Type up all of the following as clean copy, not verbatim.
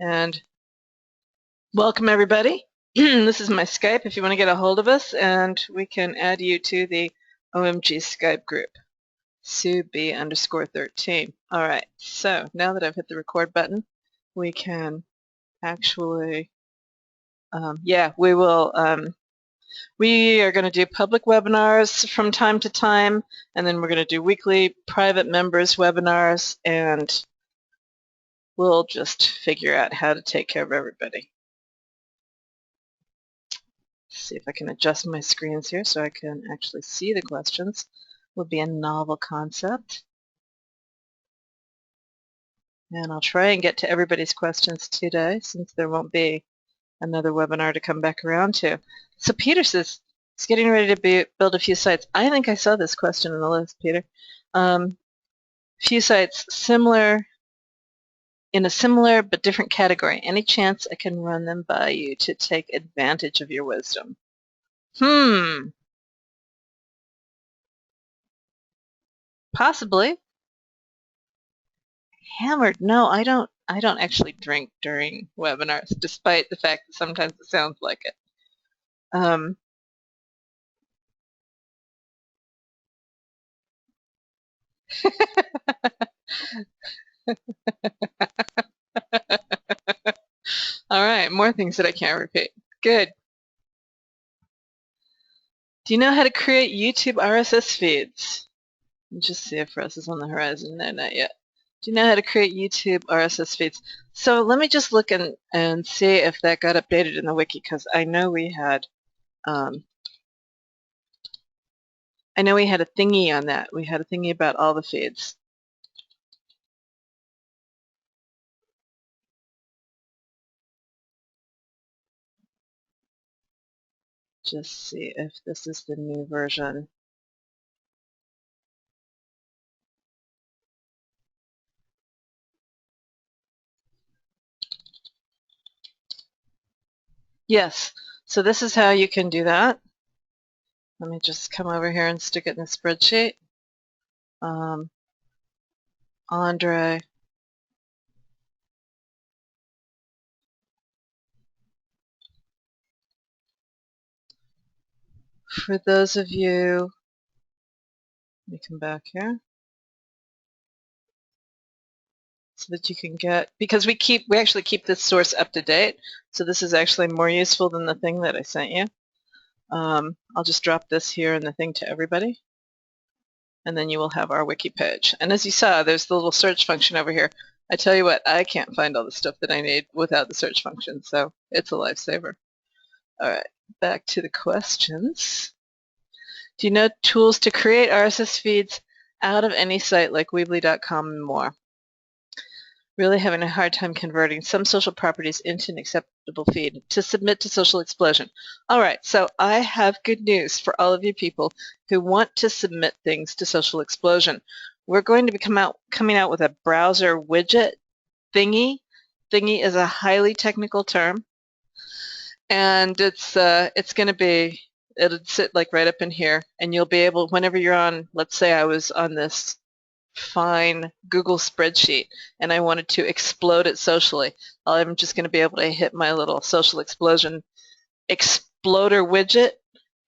And welcome everybody. This is my Skype if you want to get a hold of us, and we can add you to the OMG Skype group, SueB_13. Alright, so now that I've hit the record button, we can actually, we are going to do public webinars from time to time, and then we're going to do weekly private members webinars, and we'll just figure out how to take care of everybody. See if I can adjust my screens here so I can actually see the questions. Will be a novel concept. And I'll try and get to everybody's questions today since there won't be another webinar to come back around to. So Peter says he's getting ready to build a few sites. I think I saw this question on the list, Peter. Few sites similar, in a similar but different category. Any chance I can run them by you to take advantage of your wisdom? Possibly. Hammered? No, I don't actually drink during webinars, despite the fact that sometimes it sounds like it. All right, more things that I can't repeat. Good. Do you know how to create YouTube RSS feeds? Let's just see if Russ is on the horizon. No, not yet. Do you know how to create YouTube RSS feeds? So let me just look and see if that got updated in the wiki, because I know we had a thingy on that. We had a thingy about all the feeds. Just see if this is the new version. Yes, so this is how you can do that. Let me just come over here and stick it in a spreadsheet. Andre. For those of you, let me come back here, so that you can get, because we actually keep this source up to date, so this is actually more useful than the thing that I sent you. I'll just drop this here in the thing to everybody, and then you will have our wiki page. And as you saw, there's the little search function over here. I tell you what, I can't find all the stuff that I need without the search function, so it's a lifesaver. All right, back to the questions. Do you know tools to create RSS feeds out of any site like Weebly.com and more? Really having a hard time converting some social properties into an acceptable feed to submit to Social Explosion. All right, so I have good news for all of you people who want to submit things to Social Explosion. We're going to be coming out with a browser widget thingy. Thingy is a highly technical term, and it's going to be, it'll sit like right up in here, and you'll be able, whenever you're on, let's say I was on this fine Google spreadsheet and I wanted to explode it socially, I'm just going to be able to hit my little Social Explosion exploder widget,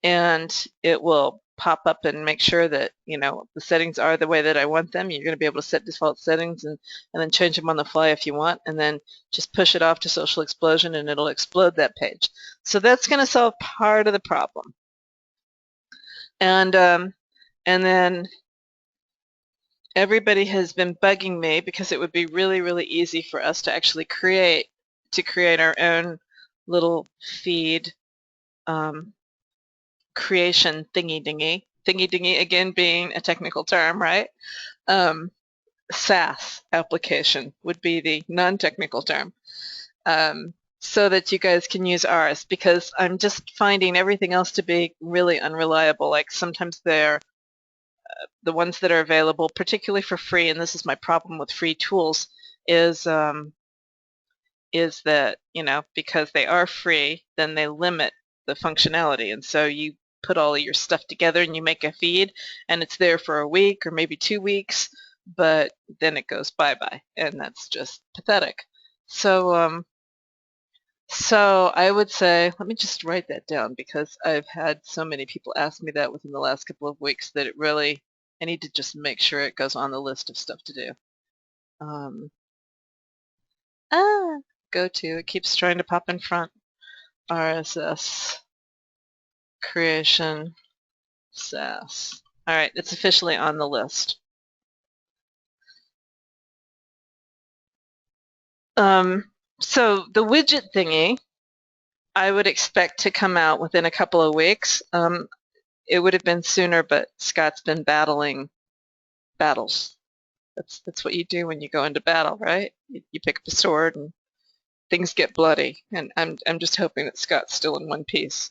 and it will pop up and make sure that, you know, the settings are the way that I want them. You're going to be able to set default settings and then change them on the fly if you want, and then just push it off to Social Explosion and it'll explode that page. So that's going to solve part of the problem. And then everybody has been bugging me because it would be really, really easy for us to actually create our own little feed creation thingy-dingy. Thingy-dingy, again, being a technical term, right? SaaS application would be the non-technical term. So that you guys can use ours, because I'm just finding everything else to be really unreliable. Like sometimes they're the ones that are available, particularly for free, and this is my problem with free tools, is that, you know, because they are free, then they limit the functionality, and so you put all of your stuff together and you make a feed, and it's there for a week or maybe 2 weeks, but then it goes bye-bye, and that's just pathetic. So I would say, let me just write that down because I've had so many people ask me that within the last couple of weeks that I need to just make sure it goes on the list of stuff to do. Go to, it keeps trying to pop in front. RSS creation SAS. All right, it's officially on the list. So the widget thingy, I would expect to come out within a couple of weeks. It would have been sooner, but Scott's been battling battles. That's what you do when you go into battle, right? You pick up a sword and things get bloody. And I'm just hoping that Scott's still in one piece.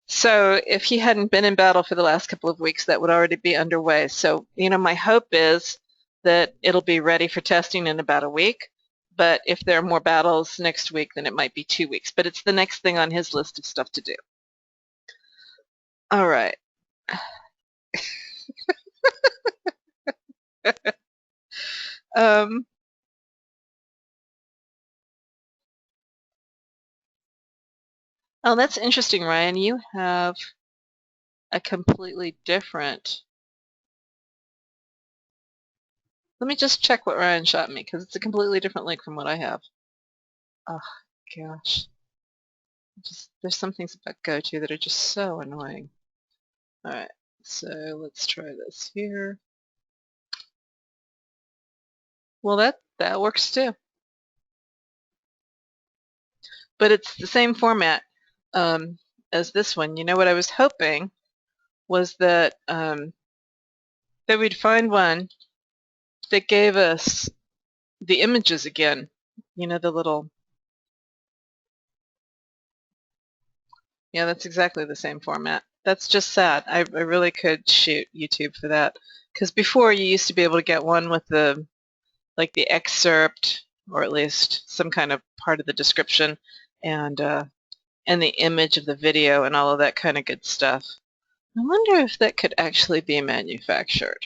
So if he hadn't been in battle for the last couple of weeks, that would already be underway. So, my hope is that it'll be ready for testing in about a week. But if there are more battles next week, then it might be 2 weeks. But it's the next thing on his list of stuff to do. All right. Oh, that's interesting, Ryan. You have a completely different. Let me just check what Ryan shot me because it's a completely different link from what I have. Oh, gosh. There's some things about GoTo that are just so annoying. All right, so let's try this here. Well, that works too. But it's the same format as this one. What I was hoping was that that we'd find one that gave us the images again. The little. Yeah, that's exactly the same format. That's just sad. I really could shoot YouTube for that. Because before you used to be able to get one with the excerpt, or at least some kind of part of the description, and the image of the video and all of that kind of good stuff. I wonder if that could actually be manufactured.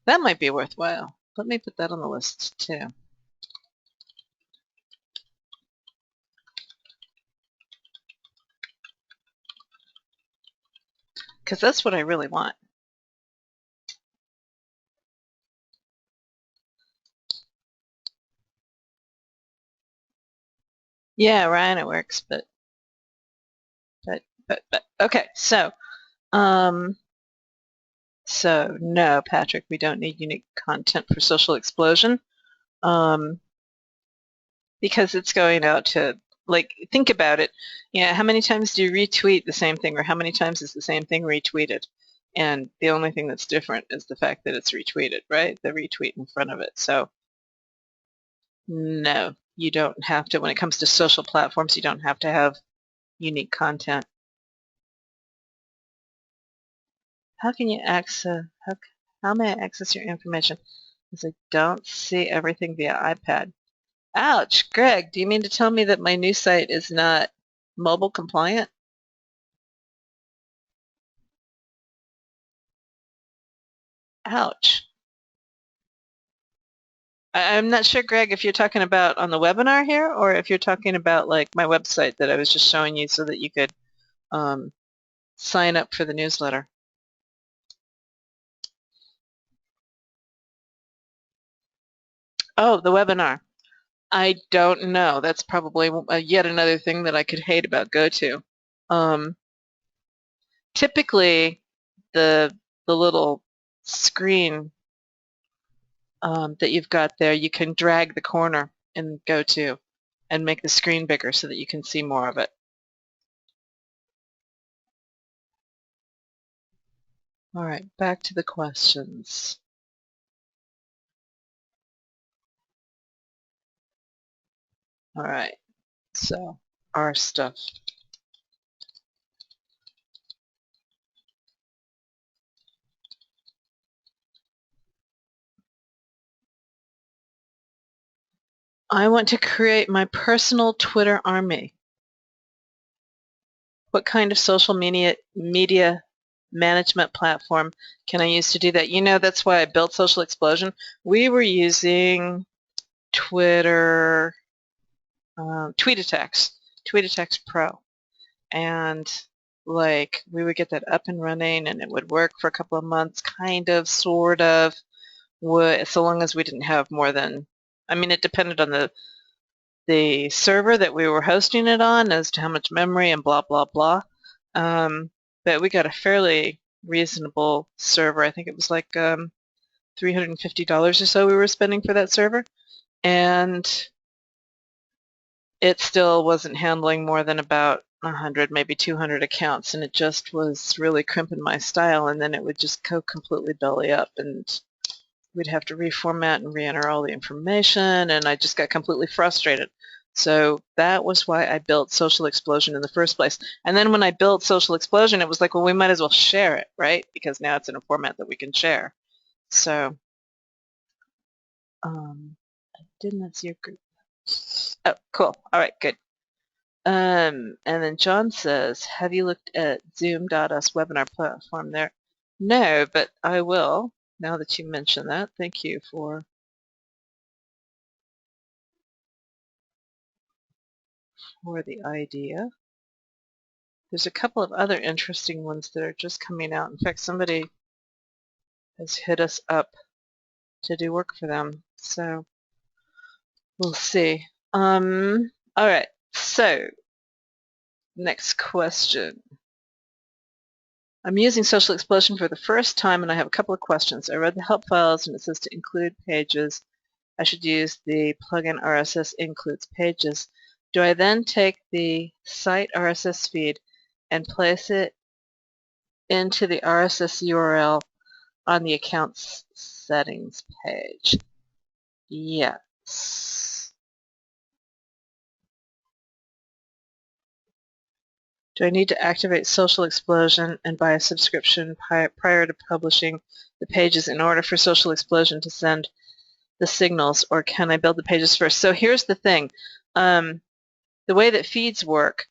That might be worthwhile. Let me put that on the list too. Because that's what I really want. Yeah, Ryan, it works, but okay, so no, Patrick, we don't need unique content for Social Explosion, because it's going out to, think about it. How many times do you retweet the same thing, or how many times is the same thing retweeted? And the only thing that's different is the fact that it's retweeted, right? The retweet in front of it. So no, you don't have to. When it comes to social platforms, you don't have to have unique content. How can you access, how may I access your information? Because I don't see everything via iPad. Ouch, Greg, do you mean to tell me that my new site is not mobile compliant? Ouch. I'm not sure, Greg, if you're talking about on the webinar here or if you're talking about like my website that I was just showing you so that you could sign up for the newsletter. Oh, the webinar. I don't know. That's probably yet another thing that I could hate about GoTo. Typically, the little screen that you've got there, you can drag the corner in GoTo and make the screen bigger so that you can see more of it. All right, back to the questions. All right, so our stuff. I want to create my personal Twitter army. What kind of social media management platform can I use to do that? You know, that's why I built Social Explosion. We were using Twitter, TweetAttacks Pro, and like we would get that up and running, and it would work for a couple of months, kind of, sort of, so long as we didn't have more than, I mean, it depended on the server that we were hosting it on as to how much memory and blah, blah, blah. But we got a fairly reasonable server. I think it was like $350 or so we were spending for that server. And it still wasn't handling more than about 100, maybe 200 accounts. And it just was really crimping my style. And then it would just go completely belly up. And we'd have to reformat and re-enter all the information, and I just got completely frustrated. So that was why I built Social Explosion in the first place. And then when I built Social Explosion, it was like, well, we might as well share it, right? Because now it's in a format that we can share. So I did not see your group. Oh, cool. All right, good. And then John says, have you looked at Zoom.us webinar platform there? No, but I will. Now that you mention that, thank you for the idea. There's a couple of other interesting ones that are just coming out. In fact, somebody has hit us up to do work for them, so we'll see. All right, so next question. I'm using Social Explosion for the first time, and I have a couple of questions. I read the help files, and it says to include pages. I should use the plugin RSS includes pages. Do I then take the site RSS feed and place it into the RSS URL on the accounts settings page? Yes. Do I need to activate Social Explosion and buy a subscription prior to publishing the pages in order for Social Explosion to send the signals, or can I build the pages first? So here's the thing. The way that feeds work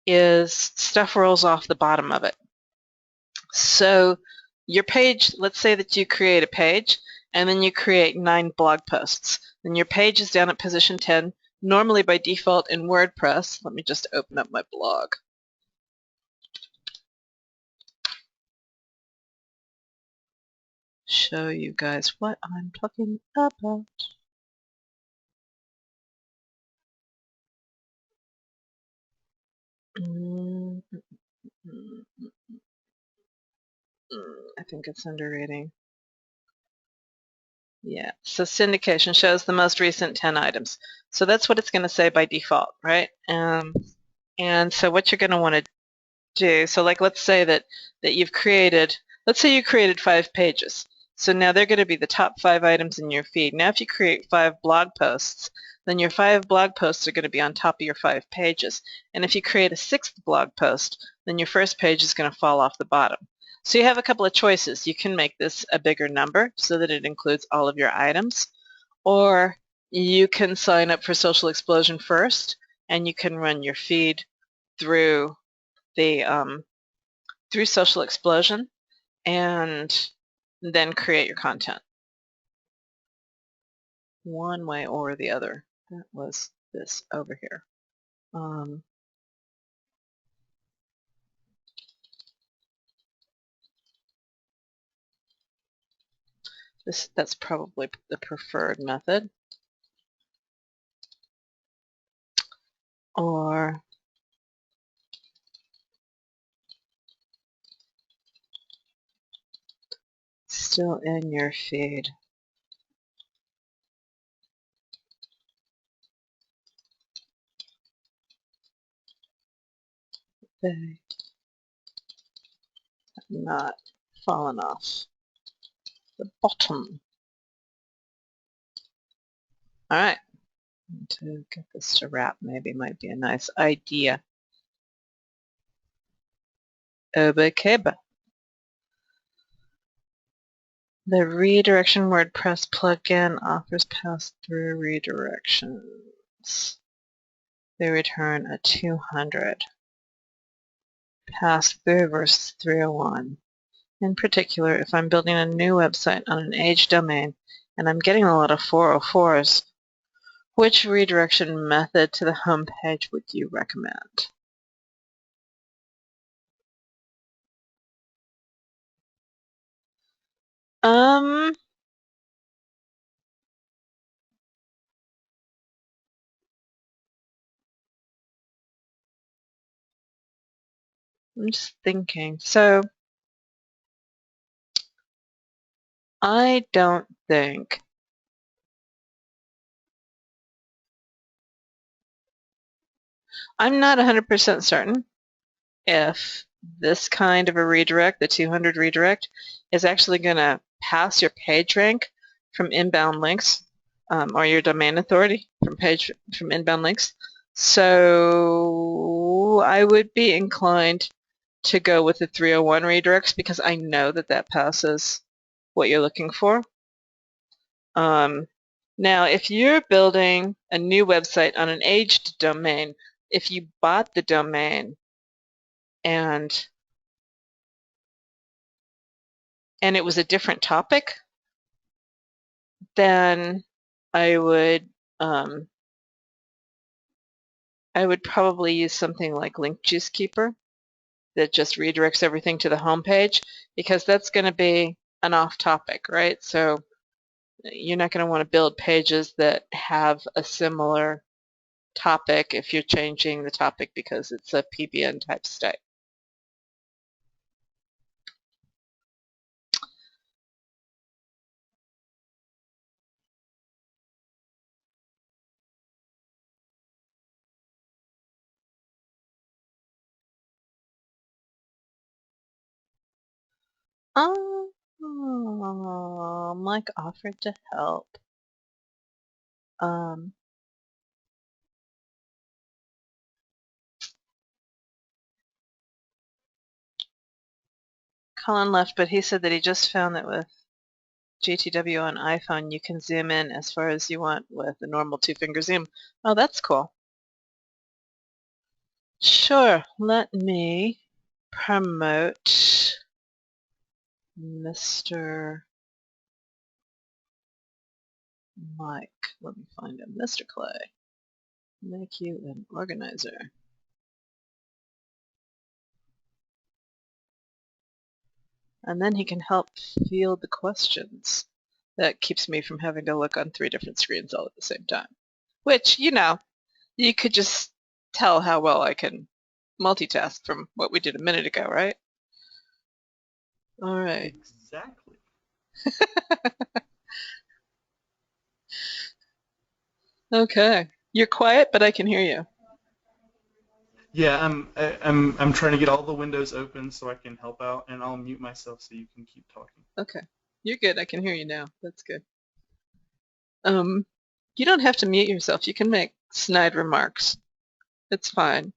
is stuff rolls off the bottom of it. So your page, let's say that you create a page, and then you create 9 blog posts. Then your page is down at position 10, normally by default in WordPress. Let me just open up my blog. Show you guys what I'm talking about. I think it's under rating. Yeah, so syndication shows the most recent 10 items. So that's what it's going to say by default, right? And so what you're going to want to do, so like let's say that you've created, let's say you created 5 pages. So now they're going to be the top 5 items in your feed. Now if you create 5 blog posts, then your 5 blog posts are going to be on top of your 5 pages. And if you create a 6th blog post, then your first page is going to fall off the bottom. So you have a couple of choices. You can make this a bigger number so that it includes all of your items, or you can sign up for Social Explosion first, and you can run your feed through the through Social Explosion and then create your content. One way or the other. That was this over here. That's probably the preferred method. Or still in your feed. They have not fallen off the bottom. All right. To get this to wrap maybe might be a nice idea. Obekeba. The redirection WordPress plugin offers pass-through redirections. They return a 200. Pass-through versus 301. In particular, if I'm building a new website on an aged domain and I'm getting a lot of 404s, which redirection method to the home page would you recommend? I'm just thinking. So I don't think I'm not 100% certain if this kind of a redirect, the 200 redirect, is actually going to pass your page rank from inbound links or your domain authority from inbound links. So I would be inclined to go with the 301 redirects because I know that that passes what you're looking for. Now, if you're building a new website on an aged domain, if you bought the domain and it was a different topic, then I would probably use something like Link Juice Keeper that just redirects everything to the home page, because that's going to be an off topic, right? So you're not going to want to build pages that have a similar topic if you're changing the topic because it's a PBN type site. Mike offered to help. Colin left, but he said that he just found that with GTW on iPhone, you can zoom in as far as you want with a normal two-finger zoom. Oh, that's cool. Sure, let me promote Mr. Mike. Let me find him. Mr. Clay. Make you an organizer. And then he can help field the questions. That keeps me from having to look on 3 different screens all at the same time. Which, you know, you could just tell how well I can multitask from what we did a minute ago, right? All right. Exactly. Okay. You're quiet, but I can hear you. Yeah, I'm trying to get all the windows open so I can help out, and I'll mute myself so you can keep talking. Okay. You're good. I can hear you now. That's good. You don't have to mute yourself. You can make snide remarks. It's fine.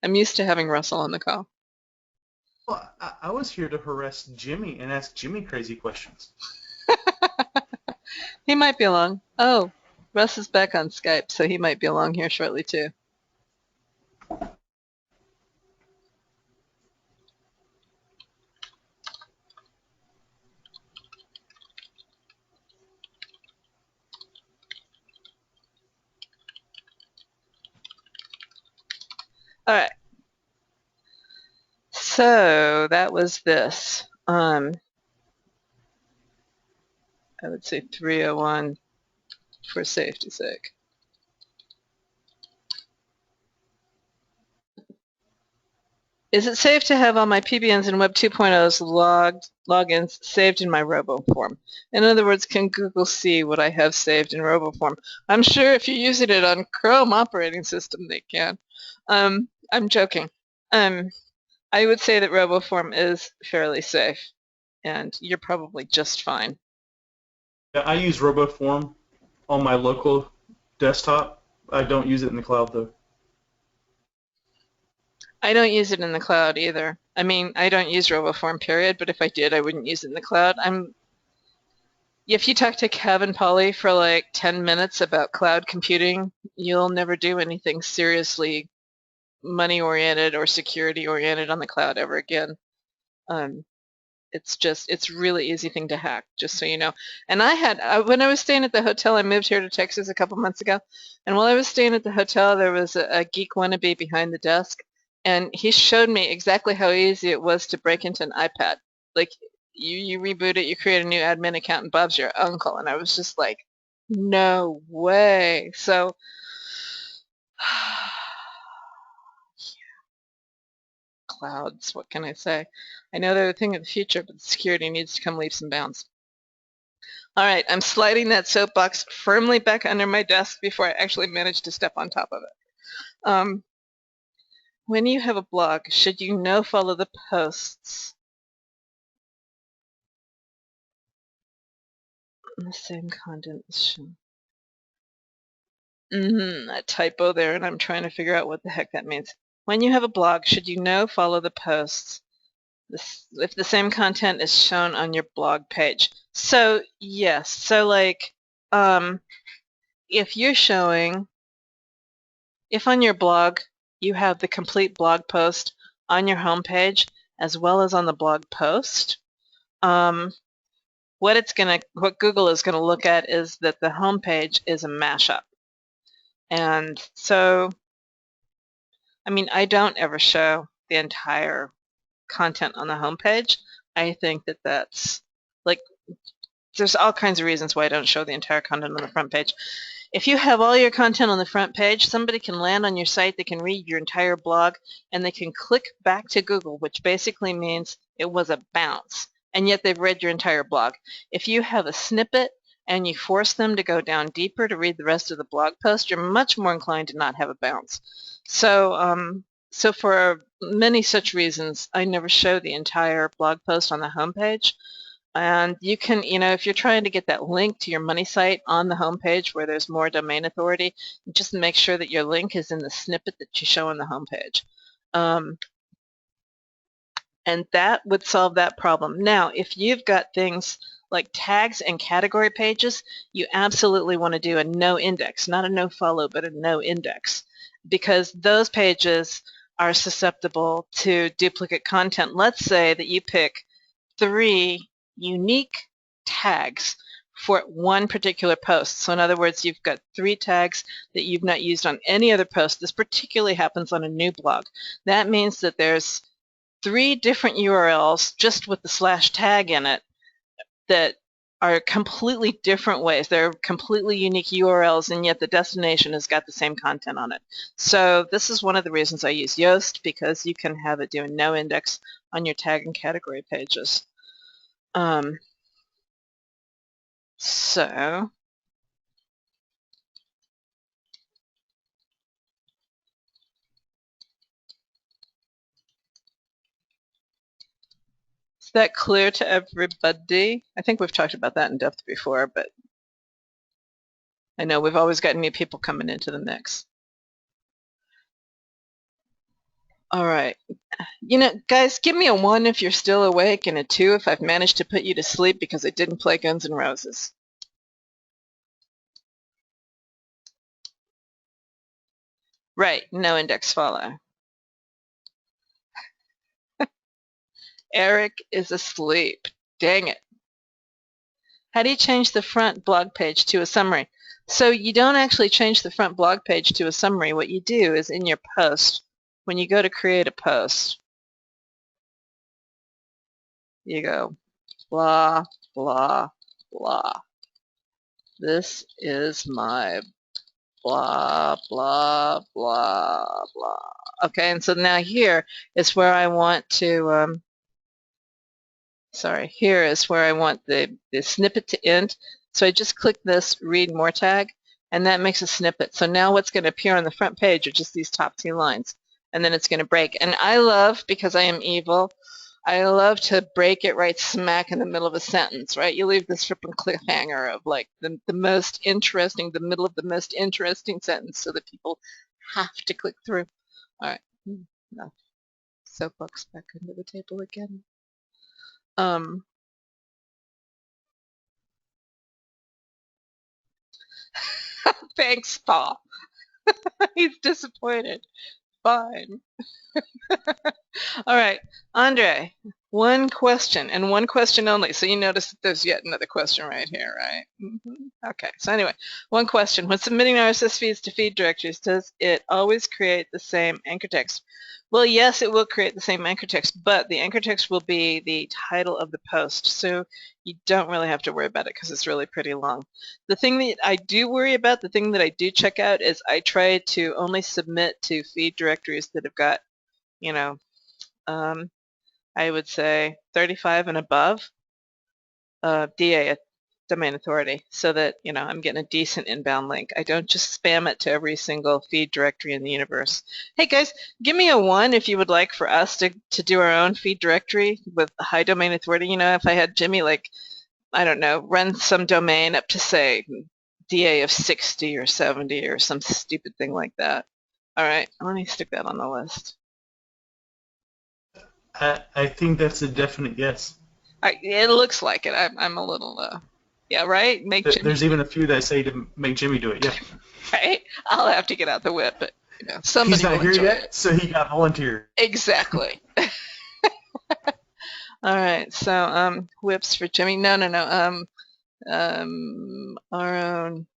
I'm used to having Russell on the call. Well, I was here to harass Jimmy and ask Jimmy crazy questions. He might be along. Oh, Russ is back on Skype, so he might be along here shortly too. All right. So that was this. I would say 301 for safety's sake. Is it safe to have all my PBNs and Web 2.0's logins saved in my RoboForm? In other words, can Google see what I have saved in RoboForm? I'm sure if you're using it on Chrome operating system, they can. I'm joking. I would say that RoboForm is fairly safe, and you're probably just fine. Yeah, I use RoboForm on my local desktop. I don't use it in the cloud, though. I don't use it in the cloud either. I mean, I don't use RoboForm, period, but if I did, I wouldn't use it in the cloud. If you talk to Kevin Polly for like 10 minutes about cloud computing, you'll never do anything seriously money-oriented or security-oriented on the cloud ever again. it's really easy thing to hack, just so you know. And when I was staying at the hotel, I moved here to Texas a couple months ago, and while I was staying at the hotel, there was a geek wannabe behind the desk, and he showed me exactly how easy it was to break into an iPad. Like, you reboot it, you create a new admin account, and Bob's your uncle. And I was just like, no way. So clouds, what can I say? I know they're a thing of the future, but the security needs to come leaps and bounds. All right, I'm sliding that soapbox firmly back under my desk before I actually manage to step on top of it. When you have a blog, should you follow the posts? The same content is shown. A typo there, and I'm trying to figure out what the heck that means. When you have a blog, should you follow the posts if the same content is shown on your blog page? So yes, so like if on your blog you have the complete blog post on your homepage as well as on the blog post, what Google is gonna look at is that the homepage is a mashup. And so, I mean, I don't ever show the entire content on the homepage. I think that that's like, there's all kinds of reasons why I don't show the entire content on the front page. If you have all your content on the front page, somebody can land on your site, they can read your entire blog, and they can click back to Google, which basically means it was a bounce, and yet they've read your entire blog. If you have a snippet and you force them to go down deeper to read the rest of the blog post, you're much more inclined to not have a bounce. So, so for many such reasons, I never show the entire blog post on the homepage. And you can, if you're trying to get that link to your money site on the homepage where there's more domain authority, just make sure that your link is in the snippet that you show on the homepage. And that would solve that problem. Now, if you've got things like tags and category pages, you absolutely want to do a no index, not a no follow, but a no index, because those pages are susceptible to duplicate content. Let's say that you pick 3 unique tags for one particular post. So in other words, you've got 3 tags that you've not used on any other post. This particularly happens on a new blog. That means that there's 3 different URLs just with the /tag in it that are completely different ways. They're completely unique URLs, and yet the destination has got the same content on it. So this is one of the reasons I use Yoast, because you can have it do a no index on your tag and category pages. So is that clear to everybody? I think we've talked about that in depth before, but I know we've always got new people coming into the mix. All right. Guys, give me a 1 if you're still awake and a 2 if I've managed to put you to sleep because I didn't play Guns N' Roses. Right, no index follow. Eric is asleep. Dang it. How do you change the front blog page to a summary? So you don't actually change the front blog page to a summary. What you do is in your post, when you go to create a post, you go blah, blah, blah. This is my blah, blah, blah, blah. Okay, and so now here is where I want to, here is where I want the snippet to end. So I just click this read more tag, and that makes a snippet. So now what's going to appear on the front page are just these top 2 lines, and then it's going to break. And I love, because I am evil, I love to break it right smack in the middle of a sentence, right? You leave this flipping cliffhanger of like the most interesting, the middle of the most interesting sentence so that people have to click through. All right, no. Soapbox back under the table again. Thanks, Paul. He's disappointed. Fine. All right, Andre. One question, and one question only. So you notice that there's yet another question right here, right? Okay, so anyway, one question. When submitting RSS feeds to feed directories, does it always create the same anchor text? Well, yes, it will create the same anchor text, but the anchor text will be the title of the post, so you don't really have to worry about it because it's really pretty long. The thing that I do worry about, the thing that I do check out, is I try to only submit to feed directories that have got, you know, I would say 35 and above DA, domain authority, so that, you know, I'm getting a decent inbound link. I don't just spam it to every single feed directory in the universe. Hey guys, give me a 1 if you would like for us to do our own feed directory with high domain authority. You know, if I had Jimmy, like, I don't know, run some domain up to, say, DA of 60 or 70 or some stupid thing like that. All right, let me stick that on the list. I think that's a definite yes. It looks like it. I'm a little, yeah, right? Make Jimmy. There's even a few that say to make Jimmy do it. Yeah. Right? I'll have to get out the whip, but, you know, somebody He's not will here enjoy yet, it. so he got volunteered. Exactly. All right, so whips for Jimmy. No. Our own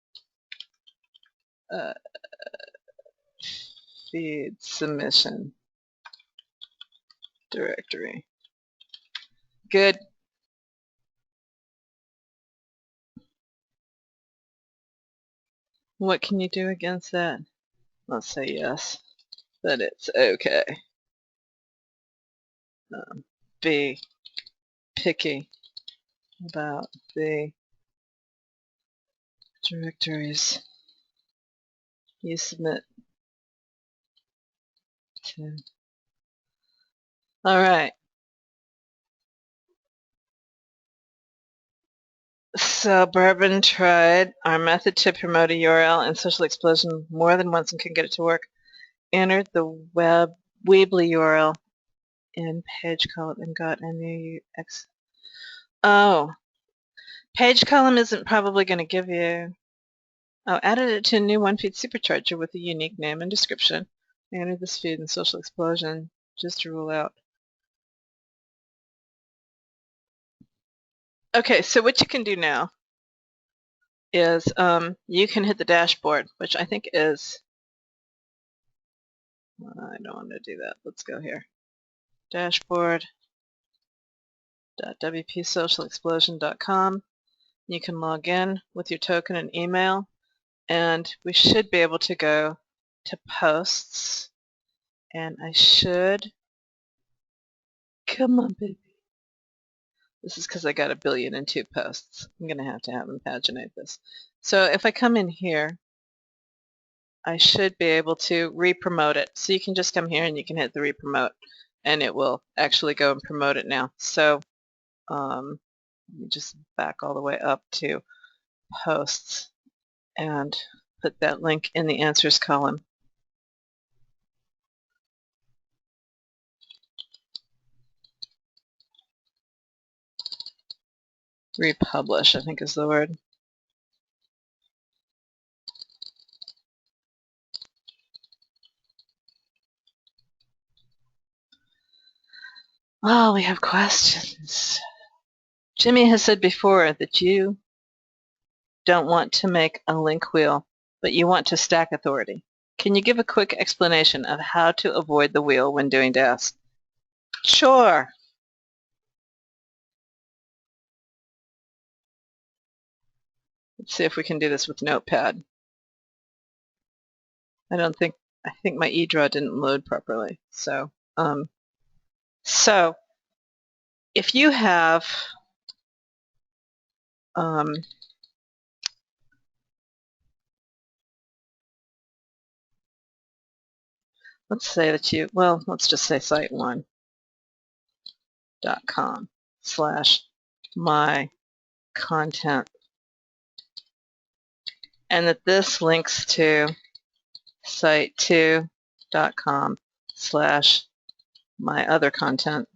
feed submission directory. Good. What can you do against that? Let's say yes, but it's okay. Be picky about the directories you submit to. All right. So Bourbon tried our method to promote a URL in Social Explosion more than once and couldn't get it to work. Entered the Weebly URL in page column and got a new X. Oh, page column isn't probably going to give you. Oh, added it to a new one feed supercharger with a unique name and description. I entered this feed in Social Explosion just to rule out. Okay, so what you can do now is you can hit the dashboard, which I think is, I don't want to do that. Let's go here. Dashboard.wpsocialexplosion.com. You can log in with your token and email, and we should be able to go to posts, and I should, come on baby. This is because I got 1,000,000,002 posts. I'm going to have him paginate this. So if I come in here, I should be able to re-promote it. So you can just come here and you can hit the re-promote, and it will actually go and promote it now. So let me just back all the way up to posts and put that link in the answers column. Republish, I think is the word. Oh, we have questions. Jimmy has said before that you don't want to make a link wheel, but you want to stack authority. Can you give a quick explanation of how to avoid the wheel when doing DAS? Sure. Let's see if we can do this with Notepad. I think my eDraw didn't load properly. So if you have let's say that you, well, let's just say site1.com/my content, and that this links to site2.com/my other content,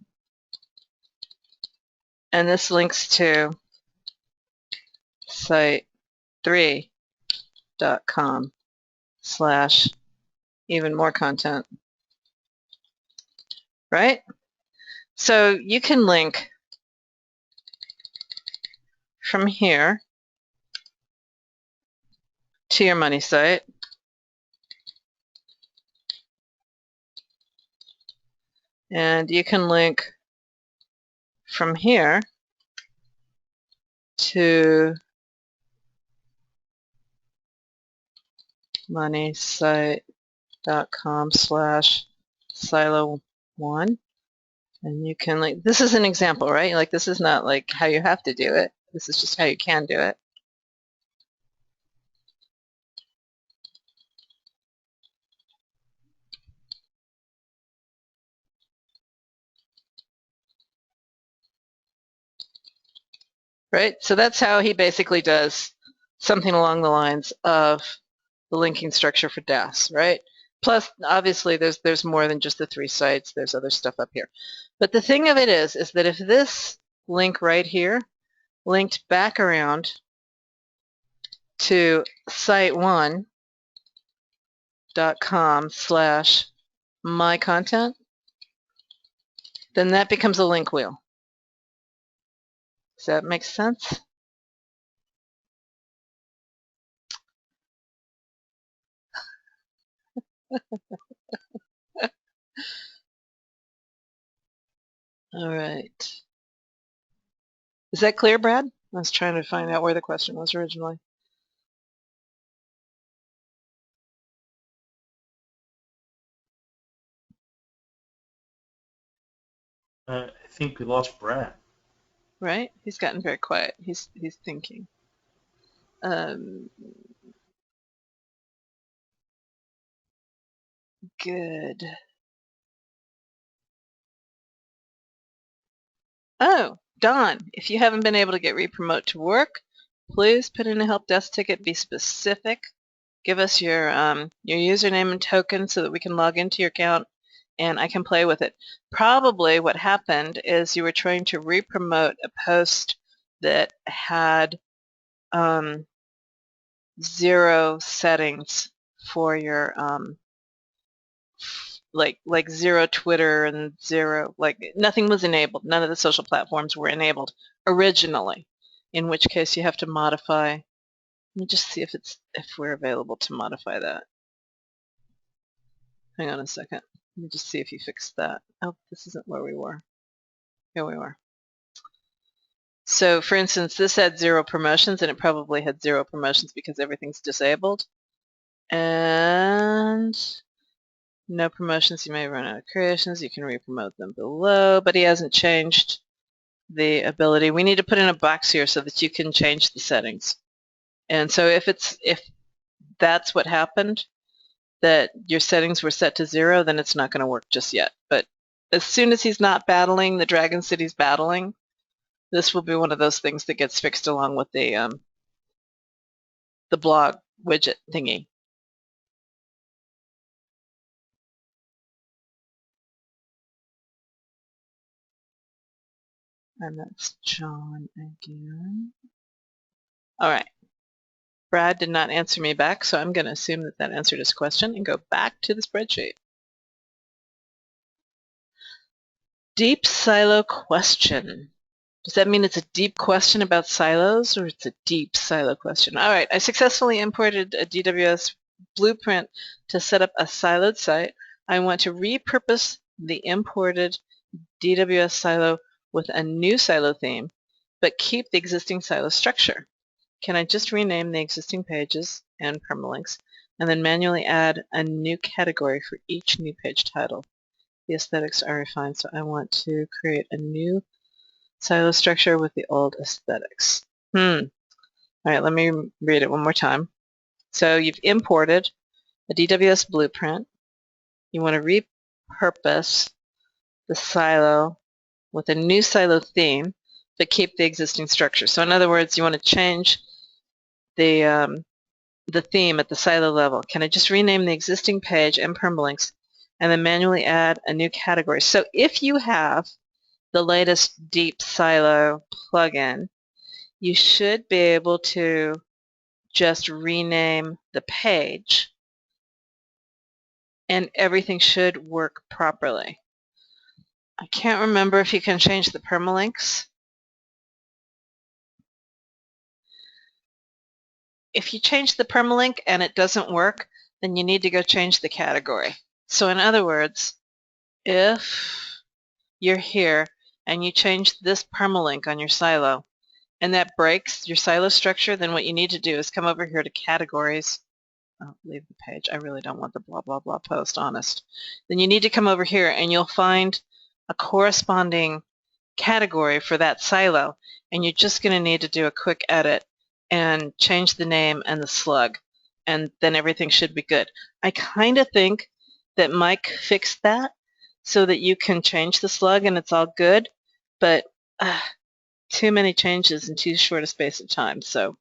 and this links to site3.com/even more content, right? So you can link from here to your money site. And you can link from here to moneysite.com/silo1. And you can, like, this is an example, right? Like, this is not like how you have to do it. This is just how you can do it. Right? So that's how he basically does something along the lines of the linking structure for DAS, right? Plus, obviously, there's more than just the 3 sites. There's other stuff up here. But the thing of it is that if this link right here linked back around to site1.com/mycontent, then that becomes a link wheel. Does that make sense? All right. Is that clear, Brad? I was trying to find out where the question was originally. I think we lost Brad. Right? He's gotten very quiet. He's thinking. Good. Oh, Don, if you haven't been able to get Repromote to work, please put in a help desk ticket. Be specific. Give us your username and token so that we can log into your account and I can play with it. Probably what happened is you were trying to repromote a post that had 0 settings for your like 0 Twitter and 0, like nothing was enabled. None of the social platforms were enabled originally, in which case you have to modify. Let me just see if we're available to modify that. Hang on a second. Let me just see if you fixed that. Oh, this isn't where we were. Here we were. So for instance, this had 0 promotions, and it probably had 0 promotions because everything's disabled. And no promotions, you may run out of creations. You can re-promote them below, but he hasn't changed the ability. We need to put in a box here so that you can change the settings. And so if that's what happened, that your settings were set to 0, then it's not going to work just yet. But as soon as he's not battling, the Dragon City's battling, this will be one of those things that gets fixed along with the blog widget thingy. And that's John again. All right. Brad did not answer me back, so I'm going to assume that that answered his question and go back to the spreadsheet. Deep silo question. Does that mean it's a deep question about silos, or it's a deep silo question? All right, I successfully imported a DWS blueprint to set up a siloed site. I want to repurpose the imported DWS silo with a new silo theme, but keep the existing silo structure. Can I just rename the existing pages and permalinks and then manually add a new category for each new page title? The aesthetics are refined, so I want to create a new silo structure with the old aesthetics. All right, let me read it one more time. So you've imported a DWS blueprint. You want to repurpose the silo with a new silo theme, but keep the existing structure. So in other words, you want to change the theme at the silo level. Can I just rename the existing page and permalinks and then manually add a new category? So if you have the latest Deep Silo plugin, you should be able to just rename the page and everything should work properly. I can't remember if you can change the permalinks. If you change the permalink and it doesn't work, then you need to go change the category. So in other words, if you're here and you change this permalink on your silo and that breaks your silo structure, then what you need to do is come over here to categories. Oh, leave the page. I really don't want the blah, blah, blah post, honest. Then you need to come over here and you'll find a corresponding category for that silo, and you're just going to need to do a quick edit and change the name and the slug, and then everything should be good. I kind of think that Mike fixed that so that you can change the slug and it's all good, but too many changes in too short a space of time, so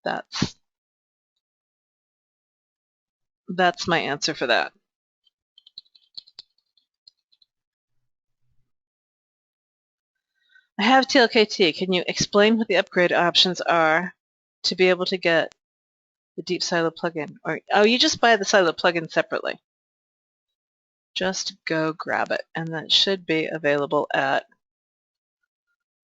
that's my answer for that. I have TLKT. Can you explain what the upgrade options are to be able to get the deep silo plugin? Or you just buy the silo plugin separately. Just go grab it, and that should be available at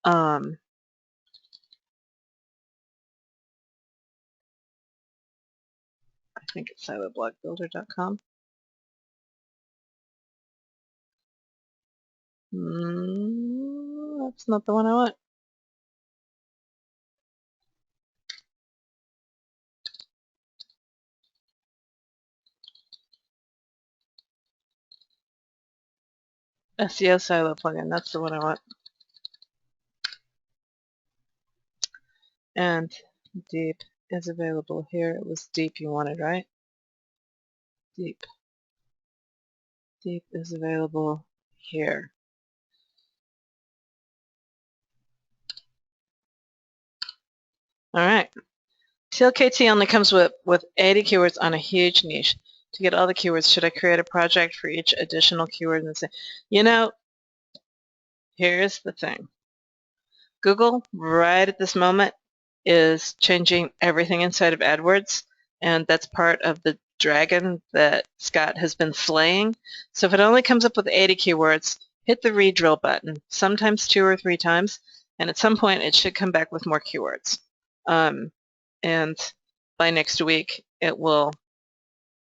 I think it's siloblogbuilder.com. That's not the one I want. SEO silo plugin, that's the one I want. And deep is available here. It was deep you wanted, right? Deep. Deep is available here. All right. TLKT only comes with 80 keywords on a huge niche. To get all the keywords, should I create a project for each additional keyword and say, you know, here's the thing. Google, right at this moment, is changing everything inside of AdWords, and that's part of the dragon that Scott has been slaying. So if it only comes up with 80 keywords, hit the redrill button, sometimes 2 or 3 times, and at some point it should come back with more keywords. And by next week, it will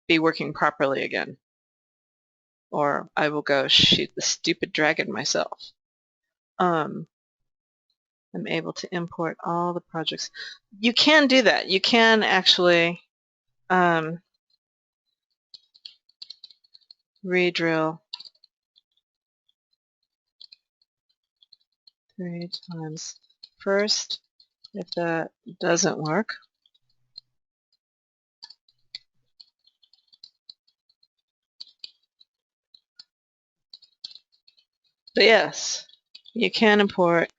be working properly again. Or I will go shoot the stupid dragon myself. I'm able to import all the projects. You can do that. You can actually redrill 3 times first. If that doesn't work, but yes, you can import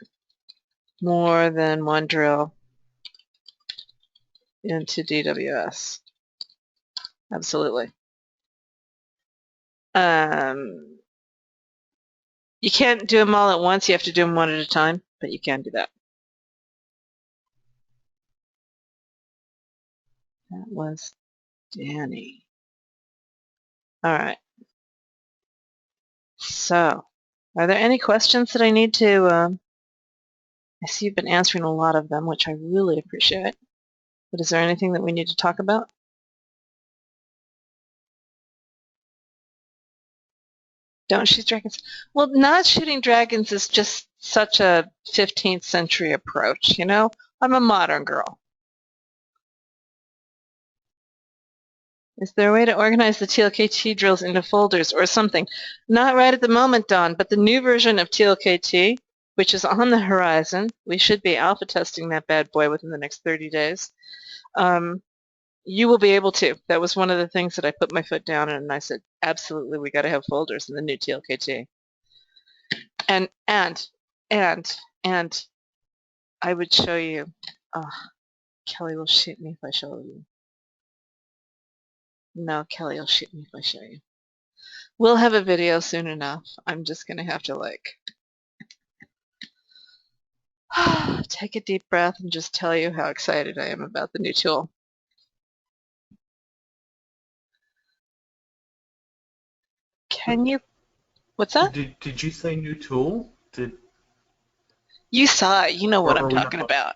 more than one drill into DWS. Absolutely. You can't do them all at once. You have to do them one at a time, but you can do that. That was Danny. All right. So, are there any questions that I need to? I see you've been answering a lot of them, which I really appreciate. But is there anything that we need to talk about? Don't shoot dragons. Well, not shooting dragons is just such a 15th century approach, you know? I'm a modern girl. Is there a way to organize the TLKT drills into folders or something? Not right at the moment, Don, but the new version of TLKT, which is on the horizon, we should be alpha testing that bad boy within the next 30 days. You will be able to. That was one of the things that I put my foot down and I said, absolutely, we got to have folders in the new TLKT. And I would show you. Kelly will shoot me if I show you. No, Kelly will shoot me if I show you. We'll have a video soon enough. I'm just going to have to take a deep breath and just tell you how excited I am about the new tool. Can you? What's that? Did you say new tool? You saw it. You know what Or I'm are we not? talking about.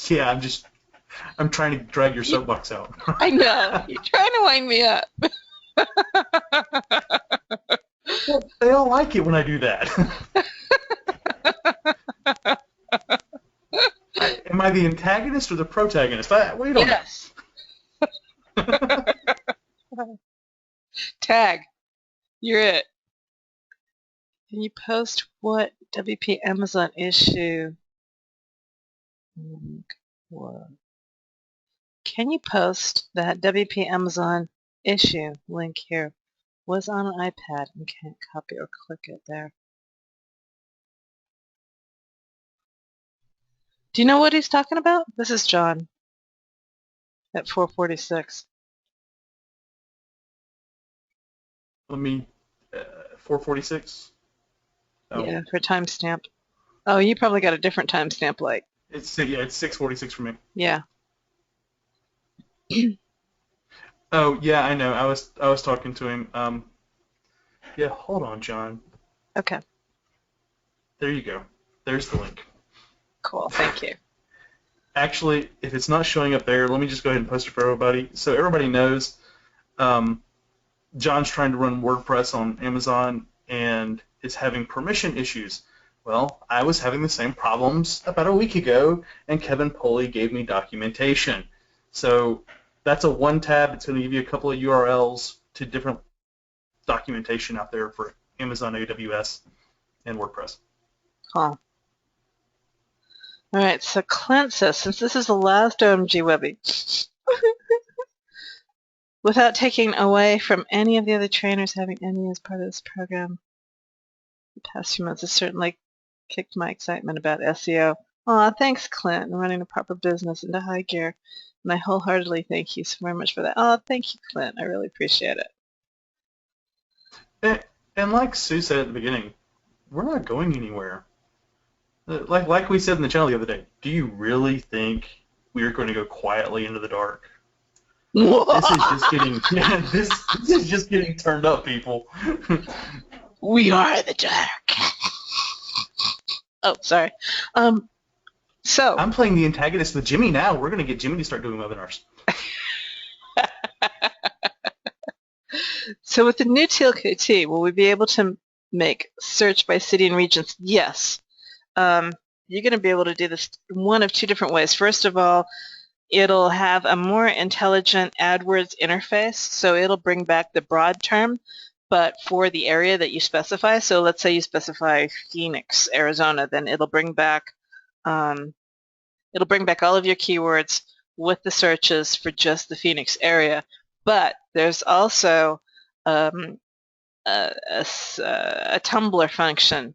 Yeah, I'm trying to drag your You, soapbox out. I know. You're trying to wind me up. Well, they all like it when I do that. Am I the antagonist or the protagonist? We don't Yes. Tag. You're it. Can you post what WP Amazon issue? What? Can you post that WP Amazon issue link here? Was on an iPad and can't copy or click it there. Do you know what he's talking about? This is John at 446. Let me. 446. Oh. Yeah, for timestamp. Oh, you probably got a different timestamp, like. It's 646 for me. Yeah. Oh yeah, I know. I was talking to him. Yeah, hold on, John. Okay. There you go. There's the link. Cool. Thank you. Actually, if it's not showing up there, let me just go ahead and post it for everybody. So everybody knows, John's trying to run WordPress on Amazon and is having permission issues. Well, I was having the same problems about a week ago, and Kevin Poley gave me documentation. So that's a one tab. It's going to give you a couple of URLs to different documentation out there for Amazon AWS and WordPress. Huh. All right, so Clint says, since this is the last OMG Webby, without taking away from any of the other trainers having any as part of this program, the past few months has certainly kicked my excitement about SEO. Aw, thanks, Clint, and running a proper business into high gear. And I wholeheartedly thank you so very much for that. Oh, thank you, Clint. I really appreciate it. And like Sue said at the beginning, we're not going anywhere. Like we said in the channel the other day, do you really think we are going to go quietly into the dark? This is just getting this is just getting turned up, people. We are the dark. Oh, sorry. So I'm playing the antagonist with Jimmy now. We're going to get Jimmy to start doing webinars. So with the new TLKT, will we be able to make search by city and regions? Yes. You're going to be able to do this one of two different ways. First of all, it'll have a more intelligent AdWords interface, so it'll bring back the broad term, but for the area that you specify. So let's say you specify Phoenix, Arizona, then it'll bring back all of your keywords with the searches for just the Phoenix area. But there's also a Tumblr function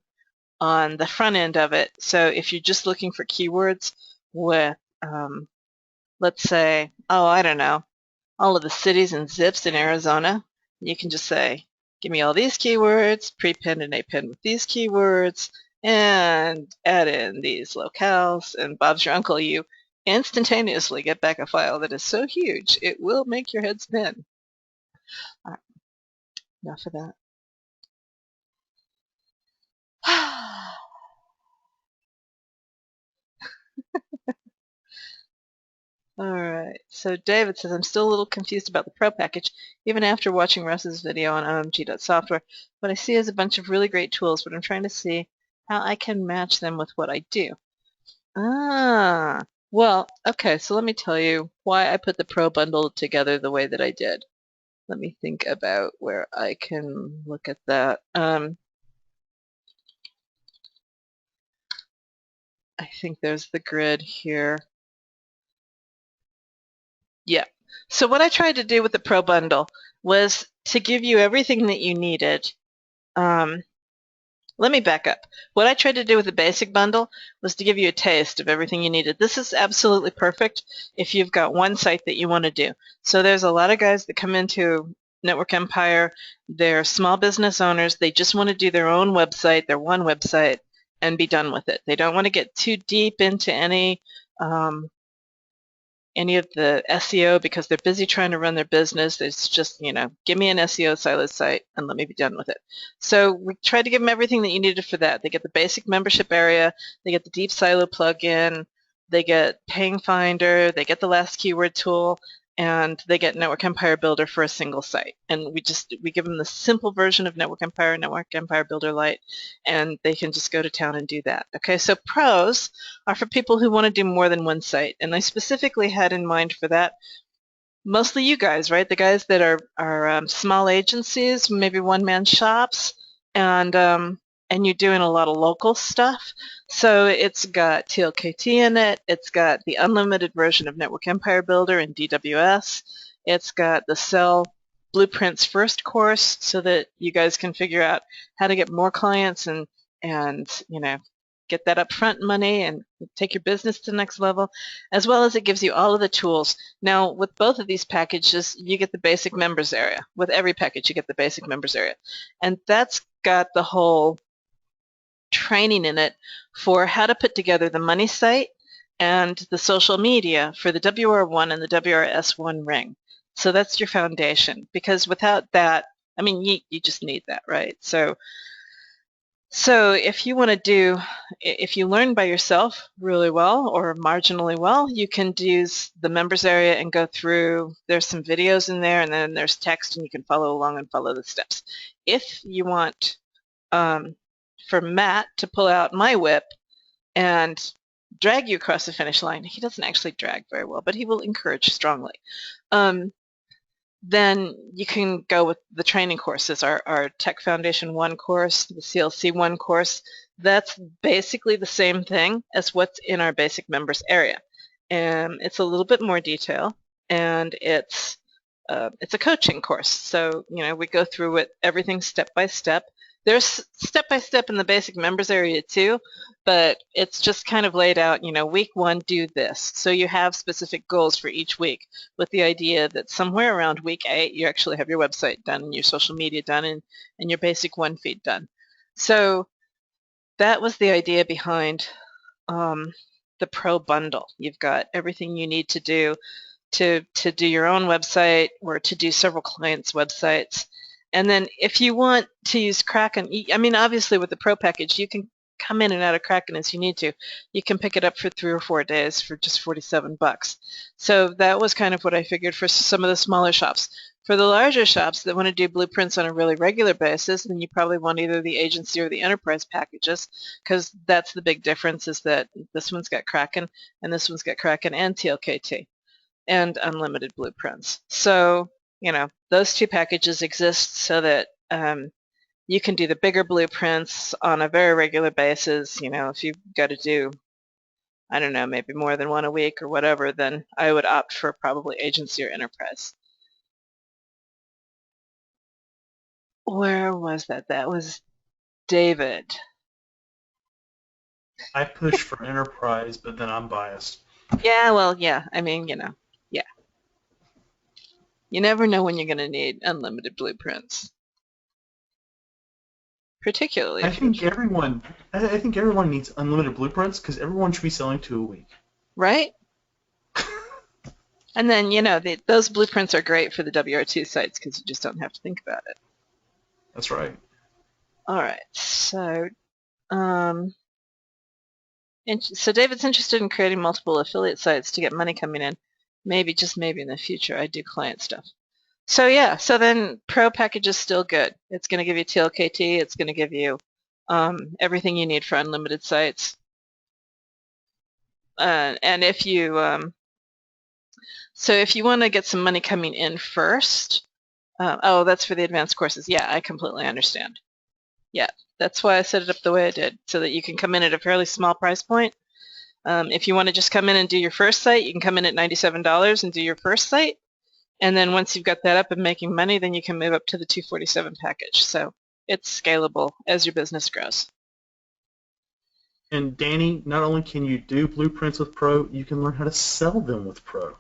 on the front end of it. So if you're just looking for keywords with, let's say, oh, I don't know, all of the cities and zips in Arizona, you can just say, give me all these keywords, prepend and append with these keywords, and add in these locales, and Bob's your uncle. You instantaneously get back a file that is so huge, it will make your head spin. All right, enough of that. Alright, so David says, I'm still a little confused about the Pro package, even after watching Russ's video on omg.software. What I see is a bunch of really great tools, but I'm trying to see how I can match them with what I do. Ah, well, okay, so let me tell you why I put the Pro bundle together the way that I did. Let me think about where I can look at that. I think there's the grid here. Yeah. So what I tried to do with the Pro bundle was to give you everything that you needed. Let me back up. What I tried to do with the basic bundle was to give you a taste of everything you needed. This is absolutely perfect if you've got one site that you want to do. So there's a lot of guys that come into Network Empire. They're small business owners. They just want to do their own website, their one website, and be done with it. They don't want to get too deep into any any of the SEO because they're busy trying to run their business. It's just, give me an SEO silo site and let me be done with it. So we tried to give them everything that you needed for that. They get the basic membership area, they get the deep silo plugin, they get Paying Finder, they get the last keyword tool, and they get Network Empire Builder for a single site. And we give them the simple version of Network Empire Builder Lite, and they can just go to town and do that. Okay, so pros are for people who want to do more than one site, and I specifically had in mind for that mostly you guys, right? The guys that are small agencies, maybe one-man shops, and you're doing a lot of local stuff. So it's got TLKT in it. It's got the unlimited version of Network Empire Builder in DWS. It's got the Sell Blueprints First course so that you guys can figure out how to get more clients and get that upfront money and take your business to the next level, as well as it gives you all of the tools. Now, with both of these packages, you get the basic members area. With every package, you get the basic members area. And that's got the whole training in it for how to put together the money site and the social media for the WR1 and the WRS1 ring. So that's your foundation, because without that, I mean, you just need that, right? So if you want to if you learn by yourself really well or marginally well, you can use the members area and go through. There's some videos in there, and then there's text, and you can follow along and follow the steps. If you want for Matt to pull out my whip and drag you across the finish line, he doesn't actually drag very well, but he will encourage strongly. Then you can go with the training courses, our Tech Foundation 1 course, the CLC 1 course. That's basically the same thing as what's in our basic members area. And it's a little bit more detail, and it's a coaching course. So, we go through it, everything step by step. There's step by step in the basic members area too, but it's just kind of laid out, week 1, do this. So you have specific goals for each week, with the idea that somewhere around week 8, you actually have your website done and your social media done and your basic 1 feed done. So that was the idea behind the Pro Bundle. You've got everything you need to do to do your own website or to do several clients' websites. And then if you want to use Kraken, I mean, obviously with the Pro package, you can come in and out of Kraken as you need to. You can pick it up for 3 or 4 days for just $47. So that was kind of what I figured for some of the smaller shops. For the larger shops that want to do blueprints on a really regular basis, then you probably want either the agency or the enterprise packages, because that's the big difference, is that this one's got Kraken and this one's got Kraken and TLKT and unlimited blueprints. So those 2 packages exist so that you can do the bigger blueprints on a very regular basis. If you've got to do, I don't know, maybe more than 1 a week or whatever, then I would opt for probably agency or enterprise. Where was that? That was David. I push for enterprise, but then I'm biased. Yeah, well, yeah. I mean, yeah. You never know when you're going to need unlimited blueprints. Particularly, I think everyone needs unlimited blueprints, because everyone should be selling 2 a week. Right? And then, those blueprints are great for the WR2 sites because you just don't have to think about it. That's right. All right. So, so David's interested in creating multiple affiliate sites to get money coming in. Maybe, just maybe in the future, I do client stuff. So yeah, so then Pro package is still good. It's going to give you TLKT. It's going to give you everything you need for unlimited sites. And if you, so if you want to get some money coming in first, oh, that's for the advanced courses. Yeah, I completely understand. Yeah, that's why I set it up the way I did, so that you can come in at a fairly small price point. If you want to just come in and do your first site, you can come in at $97 and do your first site. And then once you've got that up and making money, then you can move up to the $247 package. So it's scalable as your business grows. And Danny, not only can you do blueprints with Pro, you can learn how to sell them with Pro.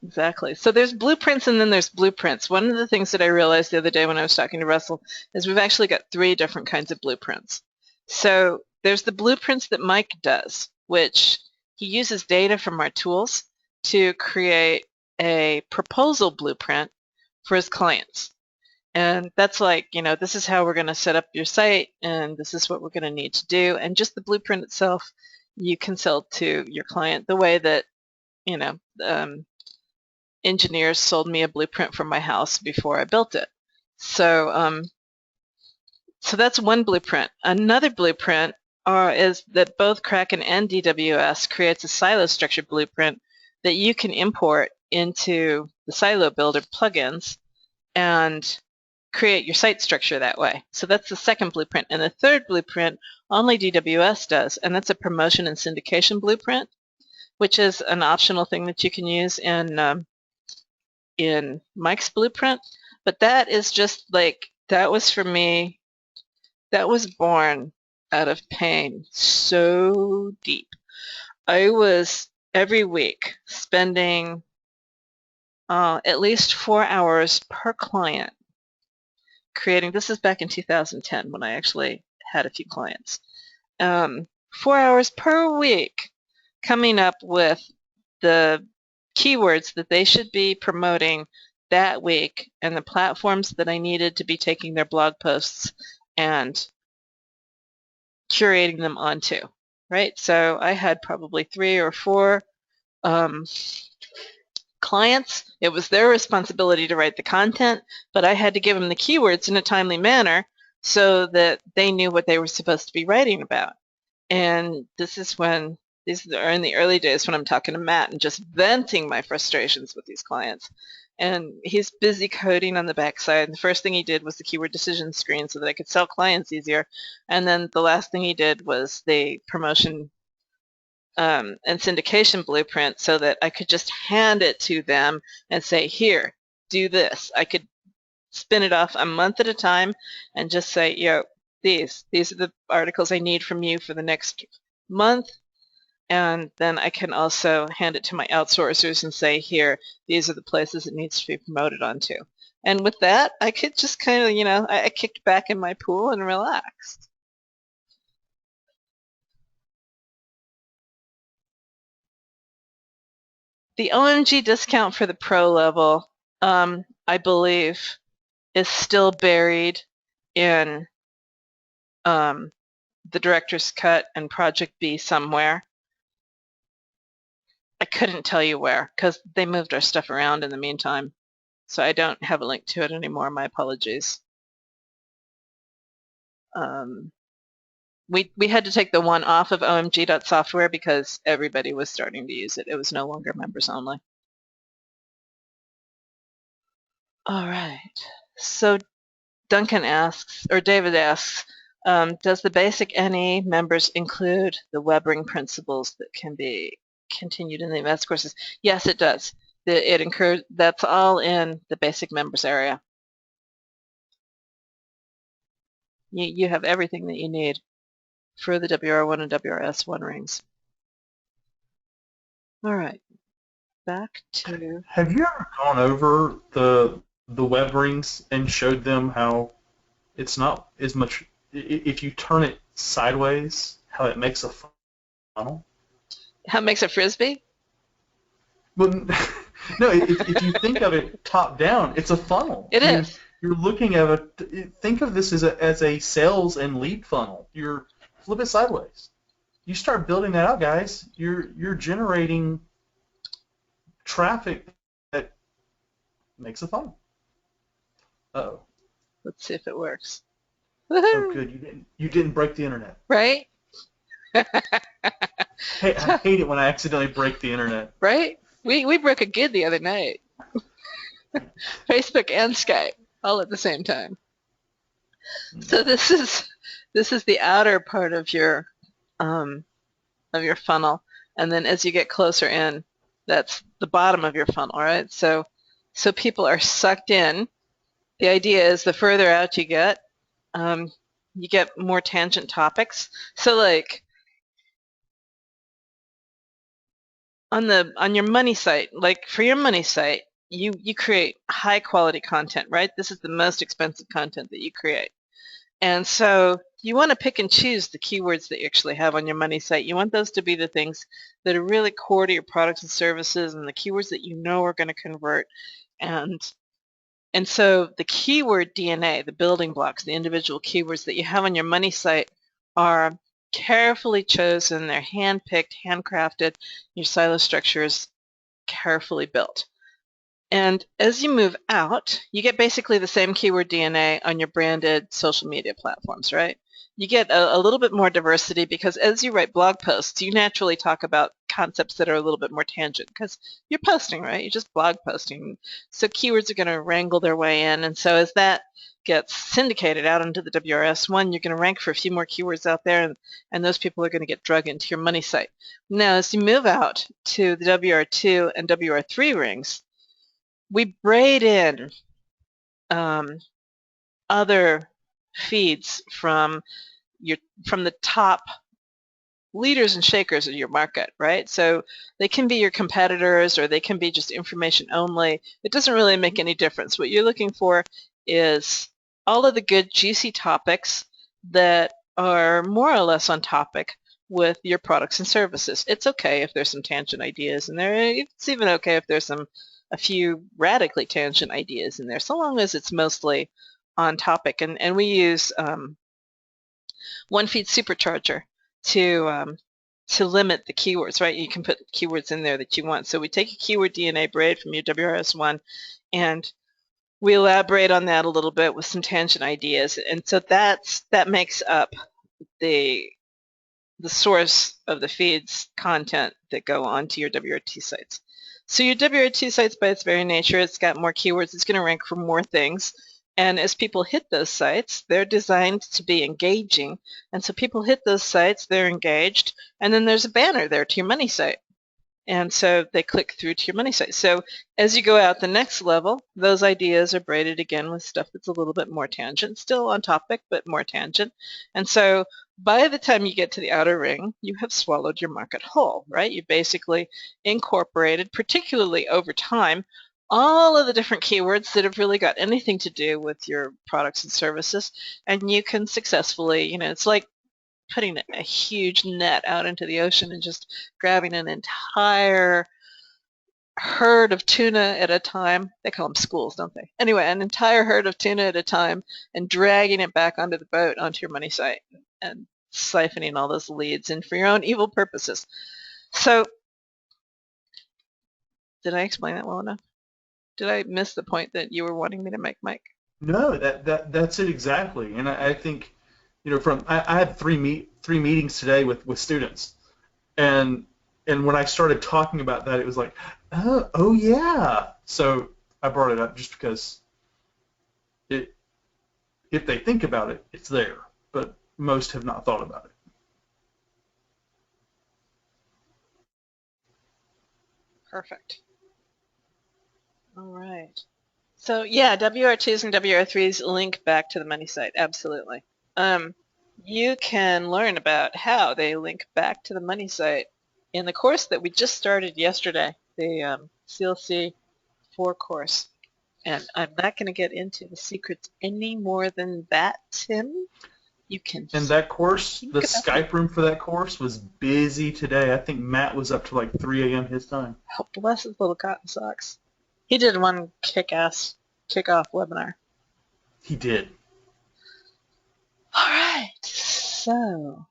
Exactly. So there's blueprints and then there's blueprints. One of the things that I realized the other day when I was talking to Russell is we've actually got 3 different kinds of blueprints. So there's the blueprints that Mike does, which he uses data from our tools, to create a proposal blueprint for his clients. And that's like, this is how we're going to set up your site, and this is what we're going to need to do. And just the blueprint itself, you can sell to your client the way that, engineers sold me a blueprint for my house before I built it. So, so that's one blueprint. Another blueprint is that both Kraken and DWS creates a silo structure blueprint that you can import into the Silo Builder plugins and create your site structure that way. So that's the second blueprint. And the third blueprint only DWS does, and that's a promotion and syndication blueprint, which is an optional thing that you can use in Mike's blueprint. But that is just like, that was for me, that was born out of pain so deep. I was every week spending at least 4 hours per client creating. This is back in 2010 when I actually had a few clients. 4 hours per week coming up with the keywords that they should be promoting that week and the platforms that I needed to be taking their blog posts and curating them onto, right? So I had probably 3 or 4 clients. It was their responsibility to write the content, but I had to give them the keywords in a timely manner so that they knew what they were supposed to be writing about. And this is when, these are in the early days when I'm talking to Matt and just venting my frustrations with these clients. And he's busy coding on the backside. The first thing he did was the keyword decision screen so that I could sell clients easier. And then the last thing he did was the promotion and syndication blueprint so that I could just hand it to them and say, here, do this. I could spin it off a month at a time and just say, these are the articles I need from you for the next month. And then I can also hand it to my outsourcers and say, here, these are the places it needs to be promoted onto. And with that, I could just kind of, I kicked back in my pool and relaxed. The OMG discount for the pro level, I believe, is still buried in the director's cut and Project B somewhere. I couldn't tell you where because they moved our stuff around in the meantime. So I don't have a link to it anymore. My apologies. We had to take the one off of omg.software because everybody was starting to use it. It was no longer members only. All right. So Duncan asks, or David asks, does the basic NE members include the WebRing principles that can be continued in the advanced courses? Yes, it does. That's all in the basic members area. You have everything that you need for the WR1 and WRS1 rings. All right, back to... Have you ever gone over the web rings and showed them how it's not as much, if you turn it sideways, how it makes a funnel? How it makes a frisbee? Well, no, if you think of it top down, it's a funnel. It is. You're looking at think of this as a sales and lead funnel. You're flip it sideways. You start building that out, guys. You're generating traffic that makes a funnel. Uh-oh. Let's see if it works. Oh, good. You didn't break the internet. Right? Hey, I hate it when I accidentally break the internet. Right? We broke a gid the other night. Facebook and Skype all at the same time. So this is the outer part of your funnel, and then as you get closer in, that's the bottom of your funnel, right? So people are sucked in. The idea is the further out you get more tangent topics. So like on your money site, like for your money site, you create high quality content, right? This is the most expensive content that you create. And so you want to pick and choose the keywords that you actually have on your money site. You want those to be the things that are really core to your products and services, and the keywords that you know are going to convert. And so the keyword DNA, the building blocks, the individual keywords that you have on your money site are carefully chosen. They're hand-picked, handcrafted. Your silo structure is carefully built. And as you move out, you get basically the same keyword DNA on your branded social media platforms, right? You get a little bit more diversity because as you write blog posts, you naturally talk about concepts that are a little bit more tangent because you're posting, right? You're just blog posting. So keywords are going to wrangle their way in. And so as that gets syndicated out into the WRS1, you're going to rank for a few more keywords out there, and those people are going to get drug into your money site. Now, as you move out to the WR2 and WR3 rings, we braid in other feeds from the top leaders and shakers of your market, right? So they can be your competitors or they can be just information only. It doesn't really make any difference. What you're looking for is all of the good juicy topics that are more or less on topic with your products and services. It's okay if there's some tangent ideas in there. It's even okay if there's a few radically tangent ideas in there, so long as it's mostly on topic. And we use One Feed Supercharger to limit the keywords, right? You can put keywords in there that you want. So we take a keyword DNA braid from your WRS1 and we elaborate on that a little bit with some tangent ideas. And so that makes up the source of the feeds content that go onto your WRT sites. So your WRT sites, by its very nature, it's got more keywords. It's going to rank for more things. And as people hit those sites, they're designed to be engaging. And so people hit those sites, they're engaged, and then there's a banner there to your money site. And so they click through to your money site. So as you go out the next level, those ideas are braided again with stuff that's a little bit more tangent, still on topic, but more tangent. And so by the time you get to the outer ring, you have swallowed your market whole, right? You basically incorporated, particularly over time, all of the different keywords that have really got anything to do with your products and services, and you can successfully, it's like putting a huge net out into the ocean and just grabbing an entire herd of tuna at a time. They call them schools, don't they? Anyway, an entire herd of tuna at a time and dragging it back onto the boat, onto your money site, and siphoning all those leads in for your own evil purposes. So, did I explain that well enough? Did I miss the point that you were wanting me to make, Mike? No, that's it exactly. And I think, I had three meetings today with students, and when I started talking about that, it was like, oh yeah. So I brought it up just because if they think about it, it's there, but most have not thought about it. Perfect. All right. So yeah, WR2s and WR3s link back to the money site, absolutely. You can learn about how they link back to the money site in the course that we just started yesterday, the CLC 4 course. And I'm not going to get into the secrets any more than that, Tim. You can. And that course, the Skype room for that course was busy today. I think Matt was up to like 3 a.m. his time. Oh, bless his little cotton socks. He did one kick-ass kickoff webinar. He did. All right, so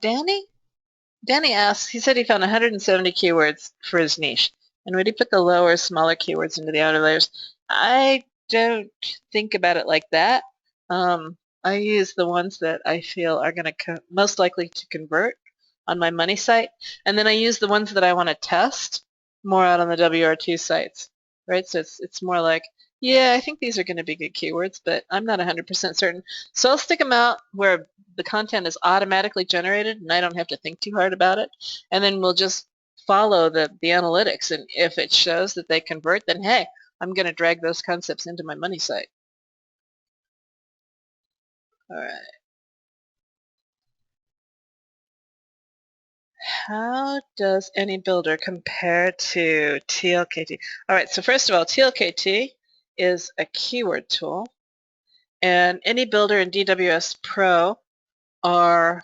Danny asks, he said he found 170 keywords for his niche. And would he put the lower, smaller keywords into the outer layers? I don't think about it like that. I use the ones that I feel are going to most likely to convert on my money site, and then I use the ones that I want to test more out on the WR2 sites, right? So it's more like, yeah, I think these are going to be good keywords, but I'm not 100% certain. So I'll stick them out where the content is automatically generated and I don't have to think too hard about it, and then we'll just follow the analytics, and if it shows that they convert, then hey, I'm going to drag those concepts into my money site. All right. How does any builder compare to TLKT? All right, so first of all, TLKT is a keyword tool, and any builder and DWS Pro are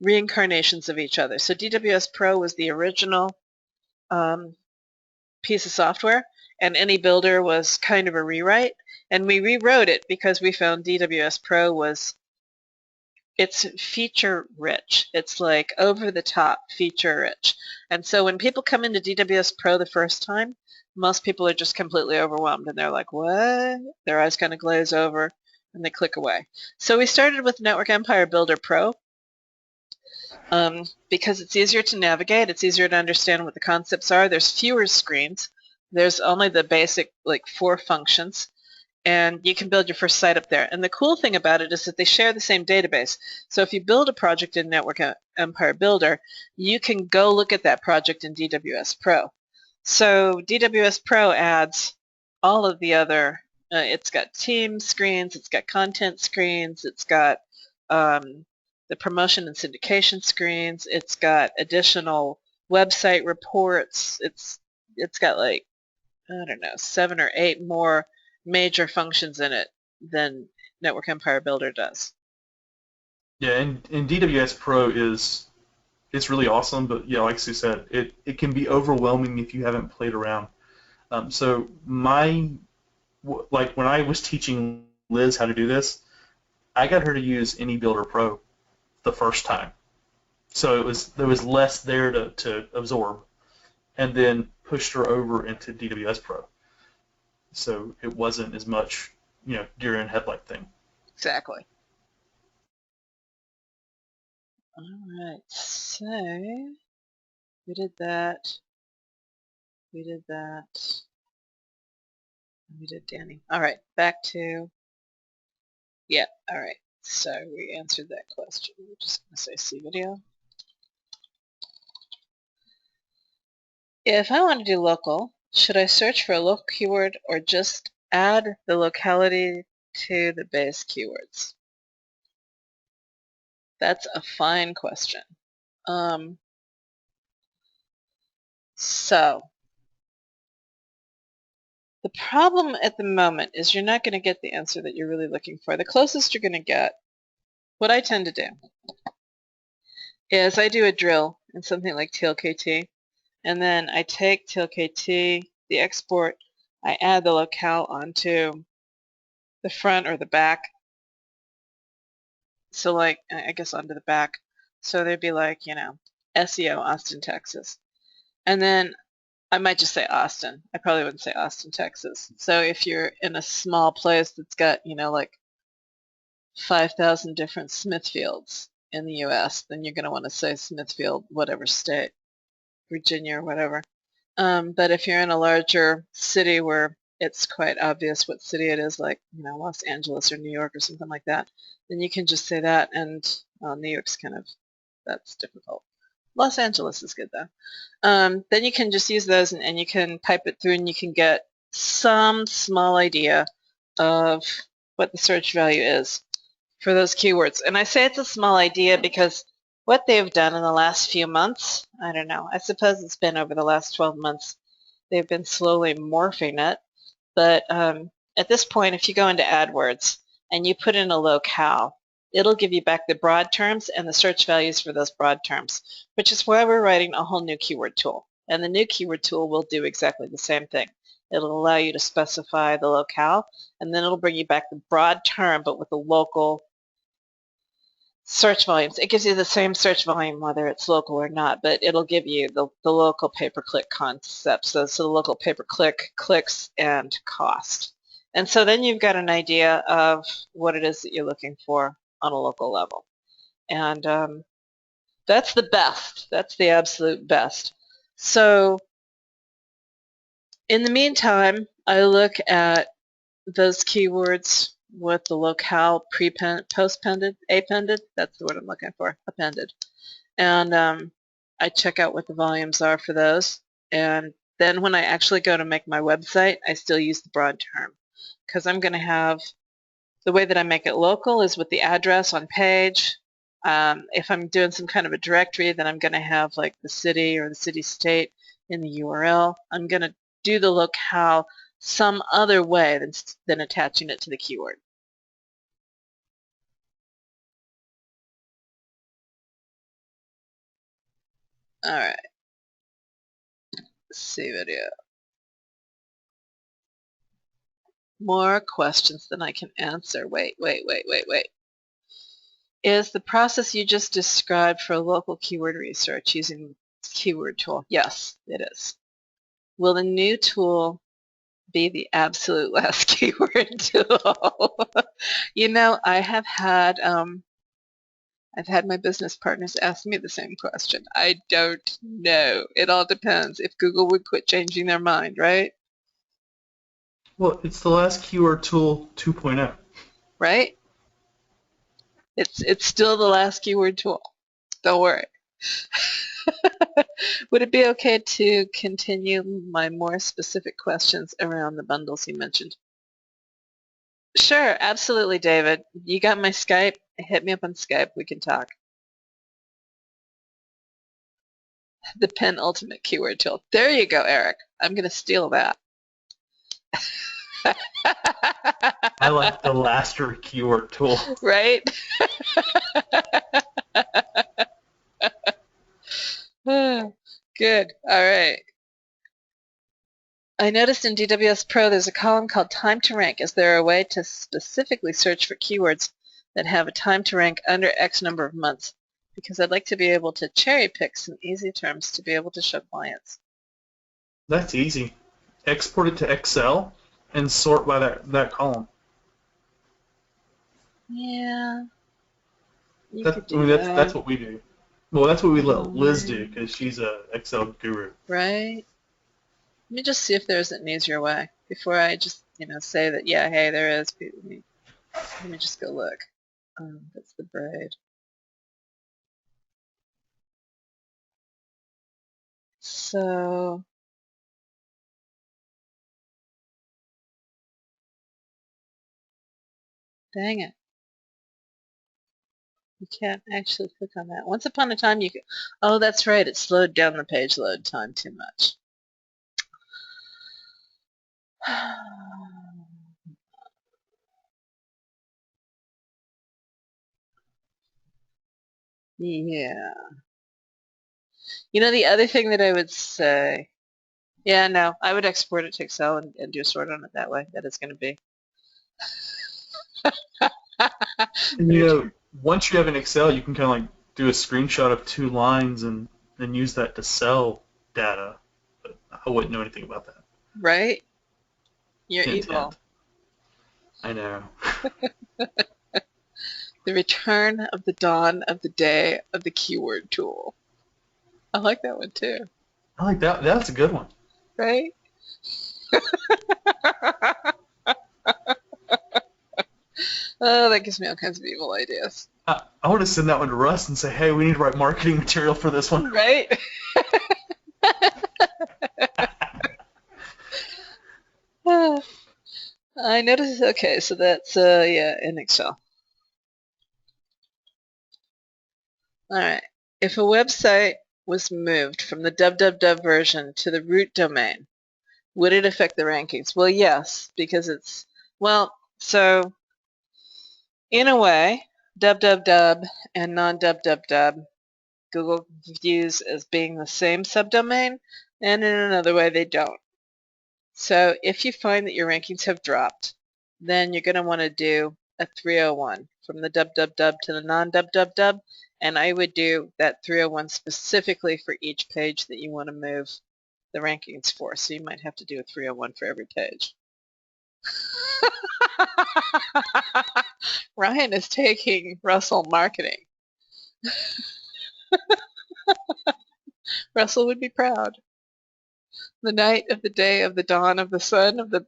reincarnations of each other. So DWS Pro was the original piece of software, and any builder was kind of a rewrite, and we rewrote it because we found DWS Pro it's feature rich. It's like over the top feature rich. And so when people come into DWS Pro the first time, most people are just completely overwhelmed and they're like, what? Their eyes kind of glaze over and they click away. So we started with Network Empire Builder Pro because it's easier to navigate, it's easier to understand what the concepts are. There's fewer screens. There's only the basic 4 functions. And you can build your first site up there. And the cool thing about it is that they share the same database. So if you build a project in Network Empire Builder, you can go look at that project in DWS Pro. So DWS Pro adds all of the other, it's got team screens, it's got content screens, it's got the promotion and syndication screens, it's got additional website reports, it's got like, I don't know, 7 or 8 more major functions in it than Network Empire Builder does. Yeah, and DWS Pro it's really awesome, but yeah, like Sue said, it can be overwhelming if you haven't played around. So when I was teaching Liz how to do this, I got her to use Any Builder Pro the first time. So there was less there to absorb, and then pushed her over into DWS Pro. So it wasn't as much, deer in headlight thing. Exactly. All right, so we did that. We did that. We did Danny. All right, back to, yeah, all right. So we answered that question. We're just going to say see video. If I want to do local, should I search for a local keyword or just add the locality to the base keywords? That's a fine question. So the problem at the moment is you're not going to get the answer that you're really looking for. The closest you're going to get, what I tend to do, is I do a drill in something like TLKT, and then I take TLKT, the export, I add the locale onto the front or the back. So like, I guess onto the back. So there'd be like, SEO Austin, Texas. And then I might just say Austin. I probably wouldn't say Austin, Texas. So if you're in a small place that's got, like 5,000 different Smithfields in the U.S., then you're going to want to say Smithfield, whatever state, Virginia or whatever. But if you're in a larger city where it's quite obvious what city it is, like Los Angeles or New York or something like that, then you can just say that. And New York's that's difficult. Los Angeles is good though. Then you can just use those and you can pipe it through and you can get some small idea of what the search value is for those keywords. And I say it's a small idea because what they've done in the last few months, I don't know, I suppose it's been over the last 12 months, they've been slowly morphing it. But at this point, if you go into AdWords and you put in a locale, it'll give you back the broad terms and the search values for those broad terms, which is why we're writing a whole new keyword tool. And the new keyword tool will do exactly the same thing. It'll allow you to specify the locale, and then it'll bring you back the broad term, but with the local search volumes. It gives you the same search volume whether it's local or not, but it'll give you the local pay-per-click concept, so the local pay-per-click, clicks, and cost. And so then you've got an idea of what it is that you're looking for on a local level. And that's the best. That's the absolute best. So in the meantime, I look at those keywords with the locale post-pended, appended, that's the word I'm looking for, appended. And I check out what the volumes are for those. And then when I actually go to make my website, I still use the broad term because I'm going to have, the way that I make it local is with the address on page. If I'm doing some kind of a directory, then I'm going to have like the city or the city-state in the URL. I'm going to do the locale some other way than attaching it to the keyword. All right. See video. More questions than I can answer. Wait. Is the process you just described for local keyword research using keyword tool? Yes, it is. Will the new tool be the absolute last keyword tool? You know, I've had my business partners ask me the same question. I don't know. It all depends. If Google would quit changing their mind, right? Well, it's the last keyword tool 2.0. Right? It's still the last keyword tool. Don't worry. Would it be okay to continue my more specific questions around the bundles you mentioned? Sure, absolutely, David. You got my Skype? Hit me up on Skype. We can talk. The penultimate keyword tool. There you go, Eric. I'm going to steal that. I like the laster keyword tool. Right? Good. All right. I noticed in DWS Pro there's a column called Time to Rank. Is there a way to specifically search for keywords that have a time to rank under X number of months? Because I'd like to be able to cherry pick some easy terms to be able to show clients. That's easy. Export it to Excel and sort by that column. Yeah. You could do that's what we do. Well, that's what we let Liz do right. because she's a Excel guru. Right. Let me just see if there's an easier way before I just, say that, yeah, hey, there is. Let me just go look. That's the braid. So, dang it. You can't actually click on that. Once upon a time you could, oh, that's right, it slowed down the page load time too much. Yeah. The other thing that I would say, yeah, no, I would export it to Excel and do a sort on it that way. That is going to be. And once you have an Excel, you can kind of like do a screenshot of 2 lines and then use that to sell data. But I wouldn't know anything about that. Right? You're Hint, evil. hint. I know. The return of the dawn of the day of the keyword tool. I like that one too. I like that. That's a good one. Right? Oh, that gives me all kinds of evil ideas. I want to send that one to Russ and say, hey, we need to write marketing material for this one. Right? I noticed, okay, so that's, yeah, in Excel. All right. If a website was moved from the www version to the root domain, would it affect the rankings? Well, yes, because it's, so in a way, www and non-www, Google views as being the same subdomain, and in another way they don't. So if you find that your rankings have dropped, then you're going to want to do a 301 from the www to the non-www, and I would do that 301 specifically for each page that you want to move the rankings for. So you might have to do a 301 for every page. Ryan is taking Russell marketing. Russell would be proud. The night of the day of the dawn of the sun of the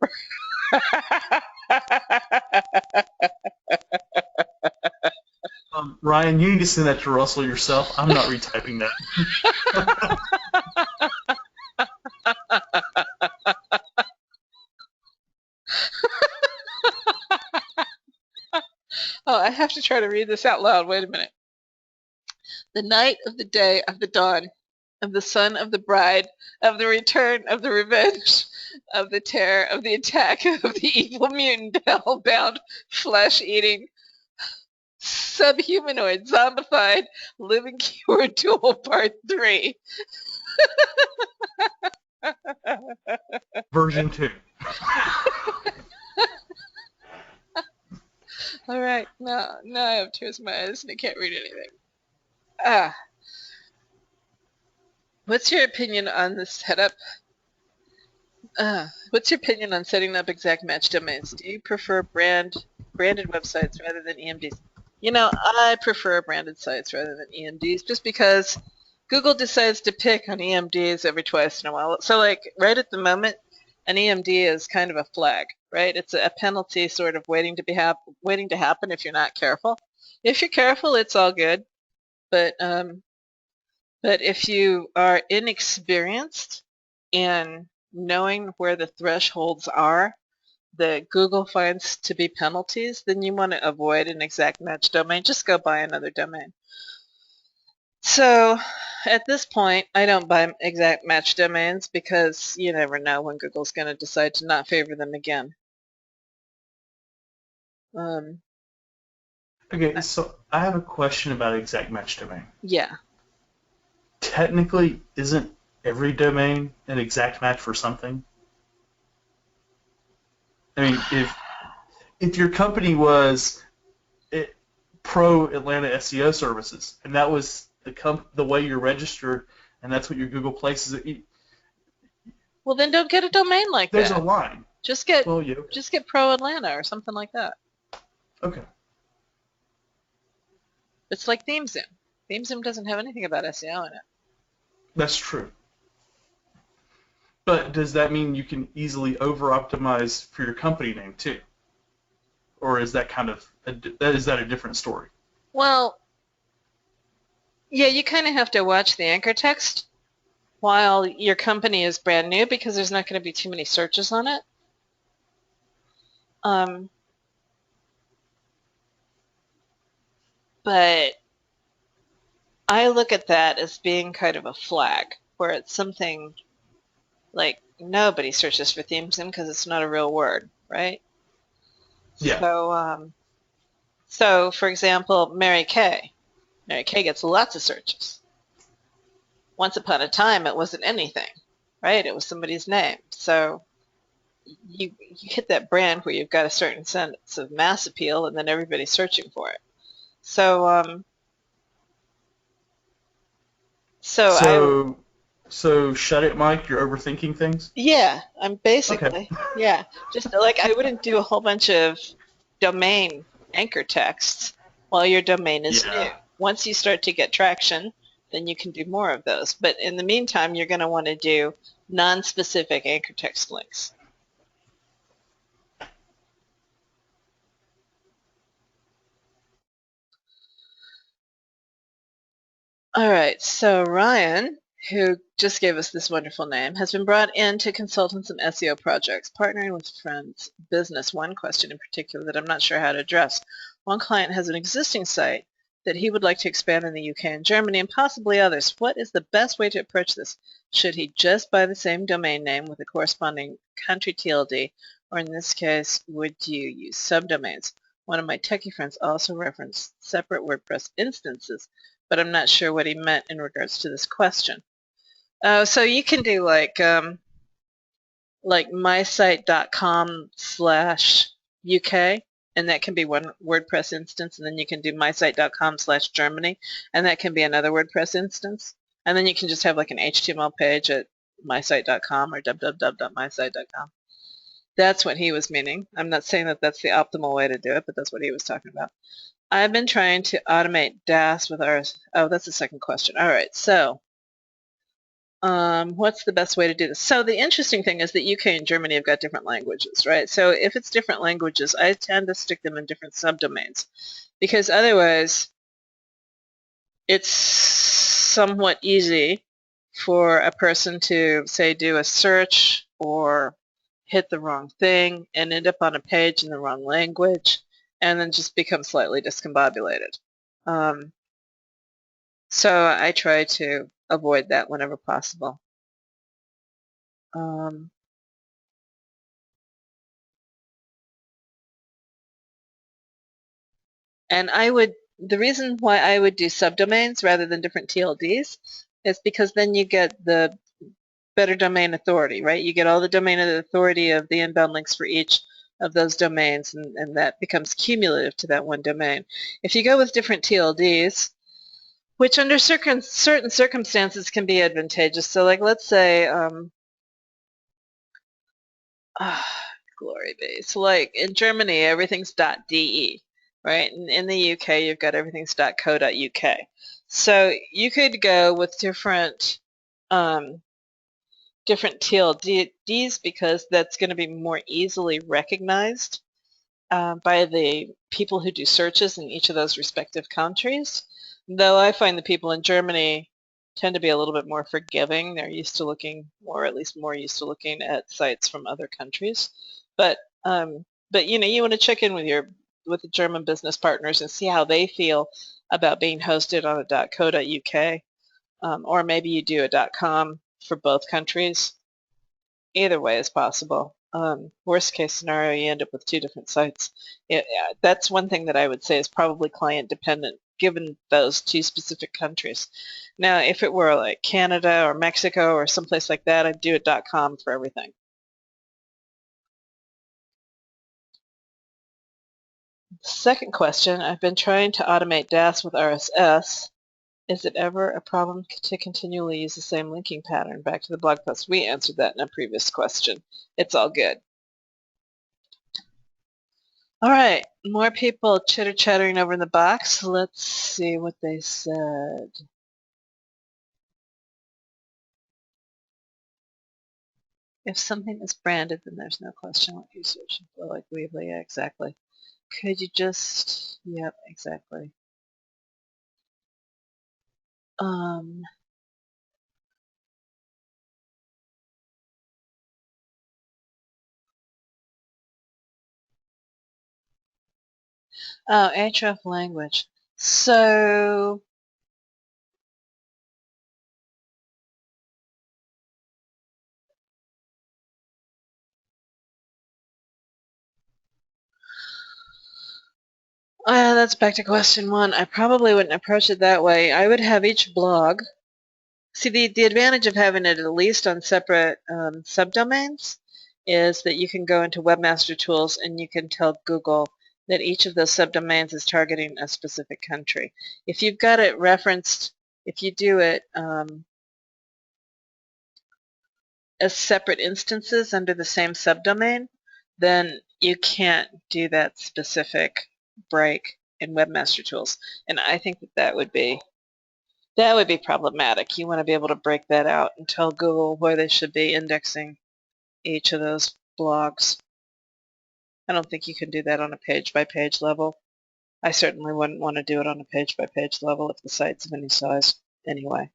Ryan, you need to send that to Russell yourself. I'm not retyping that. Oh, I have to try to read this out loud. Wait a minute. The night of the day of the dawn, of the son of the bride, of the return, of the revenge, of the terror, of the attack, of the evil mutant, hell-bound, flesh-eating, subhumanoid, zombified, living keyword duel part 3. Version 2. All right, now I have tears in my eyes and I can't read anything. What's your opinion on the setup? What's your opinion on setting up exact match domains? Do you prefer branded websites rather than EMDs? You know, I prefer branded sites rather than EMDs just because Google decides to pick on EMDs every twice in a while. So like right at the moment, an EMD is kind of a flag, right? It's a penalty sort of waiting to happen if you're not careful. If you're careful, it's all good. But if you are inexperienced in knowing where the thresholds are that Google finds to be penalties, then you want to avoid an exact match domain. Just go buy another domain. So at this point, I don't buy exact match domains because you never know when Google's going to decide to not favor them again. Okay, so I have a question about exact match domain. Yeah. Technically, isn't every domain an exact match for something? I mean, if your company was Pro Atlanta SEO Services, and that was the way you're registered, and that's what your Google places it. Well, then don't get a domain like that. There's a line. Just get yeah. just get Pro Atlanta or something like that. Okay. It's like ThemeZoom. ThemeZoom doesn't have anything about SEO in it. That's true. But does that mean you can easily over-optimize for your company name too? Or is that is that a different story? Well, yeah, you kind of have to watch the anchor text while your company is brand new because there's not going to be too many searches on it. But I look at that as being kind of a flag where it's something like nobody searches for ThemeZoom because it's not a real word, right? Yeah. So for example, Mary Kay. Mary Kay gets lots of searches. Once upon a time, it wasn't anything, right? It was somebody's name. So you hit that brand where you've got a certain sense of mass appeal, and then everybody's searching for it. So shut it, Mike. You're overthinking things. Yeah, I'm basically Okay. yeah. Just like I wouldn't do a whole bunch of domain anchor texts while your domain is new. Once you start to get traction, then you can do more of those. But in the meantime, you're going to want to do non-specific anchor text links. All right, so Ryan, who just gave us this wonderful name, has been brought in to consult on some SEO projects, partnering with friends' business. One question in particular that I'm not sure how to address. One client has an existing site that he would like to expand in the UK and Germany and possibly others. What is the best way to approach this? Should he just buy the same domain name with a corresponding country TLD, or in this case, would you use subdomains? One of my techie friends also referenced separate WordPress instances, but I'm not sure what he meant in regards to this question. So you can do like mysite.com/UK, and that can be one WordPress instance, and then you can do mysite.com/Germany, and that can be another WordPress instance, and then you can just have like an HTML page at mysite.com or www.mysite.com. That's what he was meaning. I'm not saying that that's the optimal way to do it, but that's what he was talking about. I've been trying to automate DAS with ours. Oh, that's the second question. All right, so what's the best way to do this? So the interesting thing is that UK and Germany have got different languages, right? So if it's different languages, I tend to stick them in different subdomains because otherwise it's somewhat easy for a person to, say, do a search or hit the wrong thing and end up on a page in the wrong language and then just become slightly discombobulated. So I try to avoid that whenever possible. And the reason why I would do subdomains rather than different TLDs is because then you get the better domain authority, right? You get all the domain authority of the inbound links for each of those domains, and that becomes cumulative to that one domain. If you go with different TLDs, which under certain circumstances can be advantageous, so like let's say, glory base, like in Germany everything's .de, right? And in the UK you've got everything's .co.uk. So you could go with different TLDs because that's going to be more easily recognized by the people who do searches in each of those respective countries. Though I find the people in Germany tend to be a little bit more forgiving. They're used to looking, or at least more used to looking at sites from other countries. But you know, you want to check in with the German business partners and see how they feel about being hosted on a .co.uk, or maybe you do a .com for both countries. Either way is possible. Worst case scenario, you end up with two different sites. That's one thing that I would say is probably client dependent, given those two specific countries. Now, if it were like Canada or Mexico or someplace like that, I'd do a .com for everything. Second question, I've been trying to automate DAS with RSS. Is it ever a problem to continually use the same linking pattern? Back to the blog post. We answered that in a previous question. It's all good. All right, more people chitter-chattering over in the box. Let's see what they said. If something is branded, then there's no question what you search for, like Weebly. Yeah, exactly. Could you just, yep, exactly. Oh, href language. So, that's back to question one. I probably wouldn't approach it that way. I would have each blog. See, the advantage of having it at least on separate subdomains is that you can go into Webmaster Tools and you can tell Google that each of those subdomains is targeting a specific country. If you've got it referenced, if you do it as separate instances under the same subdomain, then you can't do that specific break in Webmaster Tools. And I think that would be problematic. You want to be able to break that out and tell Google where they should be indexing each of those blogs. I don't think you can do that on a page-by-page level. I certainly wouldn't want to do it on a page-by-page level if the site's of any size anyway.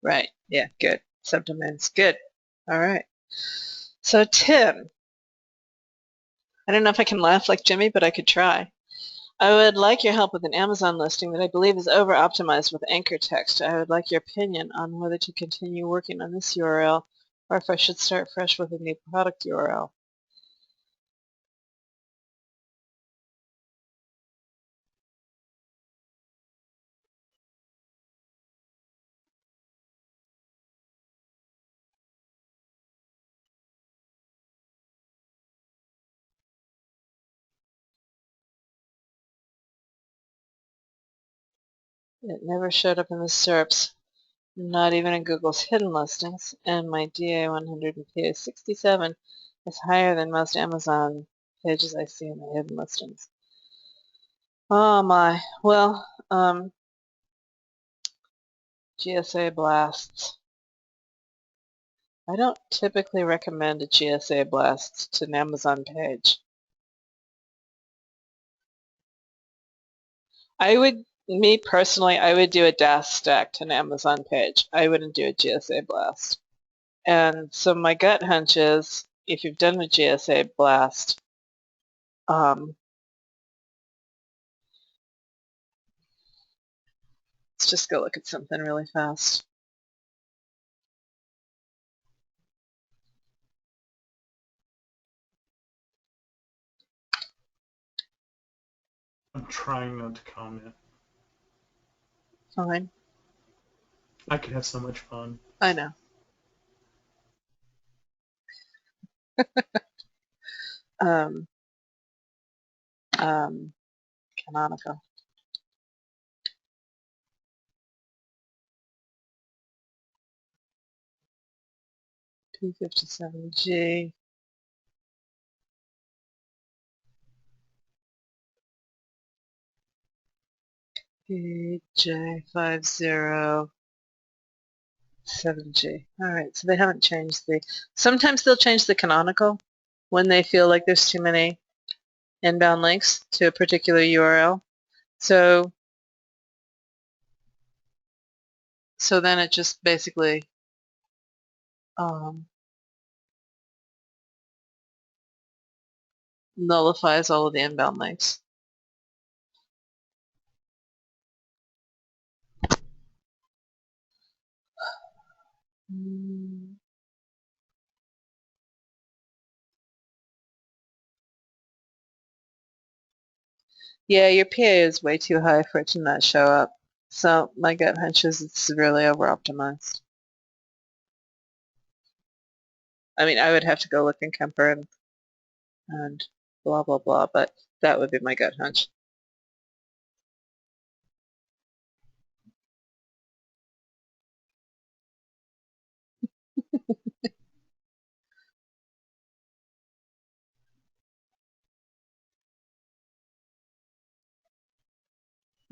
Right, yeah, good. Subdomains, good. All right. So Tim, I don't know if I can laugh like Jimmy, but I could try. I would like your help with an Amazon listing that I believe is over-optimized with anchor text. I would like your opinion on whether to continue working on this URL or if I should start fresh with a new product URL. It never showed up in the SERPs, not even in Google's hidden listings, and my DA100 and PA67 is higher than most Amazon pages I see in the hidden listings. Oh my. Well, GSA blasts. I don't typically recommend a GSA blast to an Amazon page. Me personally, I would do a DAS stack to an Amazon page. I wouldn't do a GSA blast. And so my gut hunch is, if you've done a GSA blast, let's just go look at something really fast. I'm trying not to comment. Fine. I could have so much fun. I know. um, Canonical. P57G. PJ50. Alright, so they haven't changed the... Sometimes they'll change the canonical when they feel like there's too many inbound links to a particular URL. So then it just basically nullifies all of the inbound links. Yeah, your PA is way too high for it to not show up. So my gut hunch is it's severely over-optimized. I mean, I would have to go look in Kemper and blah, blah, blah, but that would be my gut hunch.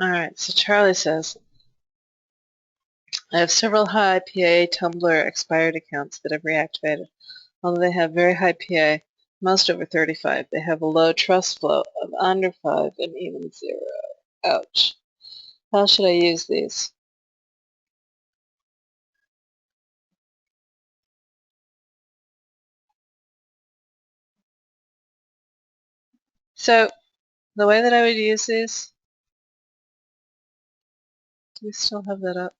Alright, so Charlie says, I have several high PA Tumblr expired accounts that I've reactivated. Although they have very high PA, most over 35, they have a low trust flow of under 5 and even 0. Ouch. How should I use these? So the way that I would use these, do we still have that up?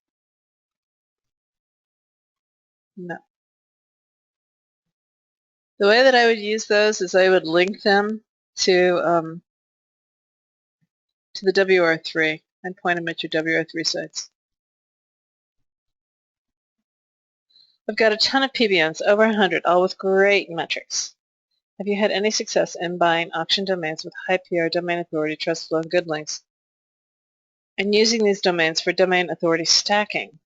No. The way that I would use those is I would link them to the WR3 and point them at your WR3 sites. I've got a ton of PBNs, over 100, all with great metrics. Have you had any success in buying auction domains with high PR, domain authority, trust flow, and good links, and using these domains for domain authority stacking?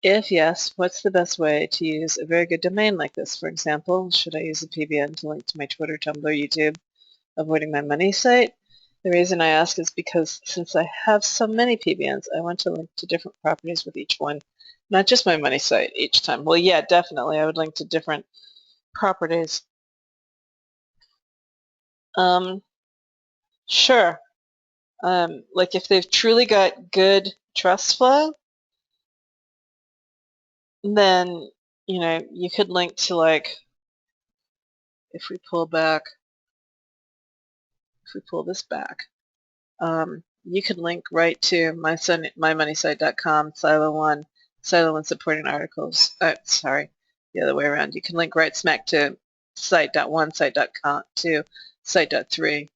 If yes, what's the best way to use a very good domain like this? For example, should I use a PBN to link to my Twitter, Tumblr, YouTube, avoiding my money site? The reason I ask is because since I have so many PBNs, I want to link to different properties with each one, not just my money site each time. Well, yeah, definitely, I would link to different properties. Sure. Like if they've truly got good trust flow, then, you know, you could link to, like, if we pull this back, you could link right to mymoneysite.com, Silo1 supporting articles. Sorry, the other way around. You can link right smack to site.1, site.com, to site.3.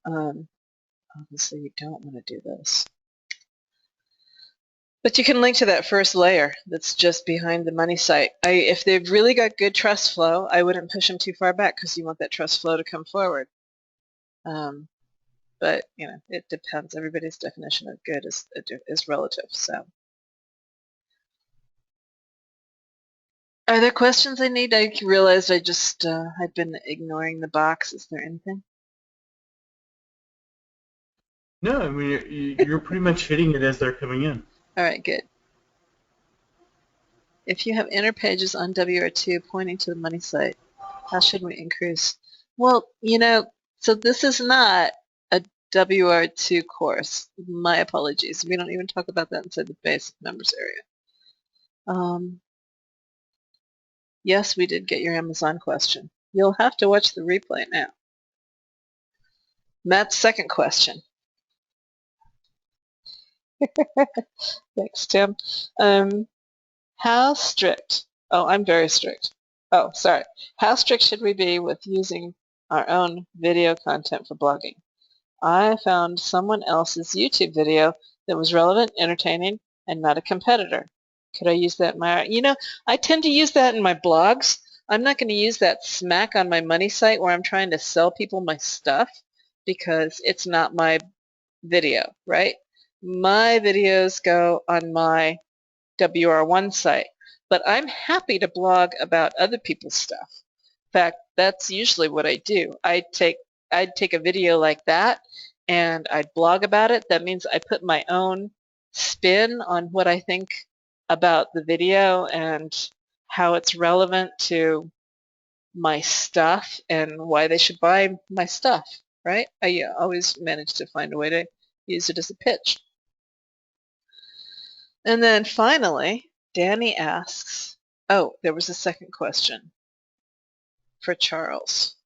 Obviously, you don't want to do this. But you can link to that first layer that's just behind the money site. If they've really got good trust flow, I wouldn't push them too far back because you want that trust flow to come forward. But, you know, it depends. Everybody's definition of good is relative. So, are there questions I need? I realized I've been ignoring the box. Is there anything? No, I mean, you're pretty much hitting it as they're coming in. All right, good. If you have inner pages on WR2 pointing to the money site, how should we increase? Well, you know, so this is not a WR2 course. My apologies. We don't even talk about that inside the basic members area. Yes, we did get your Amazon question. You'll have to watch the replay now. Matt's second question. Thanks, Tim. How strict? Oh, I'm very strict. Oh, sorry. How strict should we be with using our own video content for blogging? I found someone else's YouTube video that was relevant, entertaining, and not a competitor. Could I use that in my... I tend to use that in my blogs. I'm not going to use that smack on my money site where I'm trying to sell people my stuff because it's not my video, right? My videos go on my WR1 site, but I'm happy to blog about other people's stuff. In fact, that's usually what I do. I'd take a video like that and I'd blog about it. That means I put my own spin on what I think about the video and how it's relevant to my stuff and why they should buy my stuff, right? I always manage to find a way to use it as a pitch. And then finally, Danny asks, oh, there was a second question for Charles.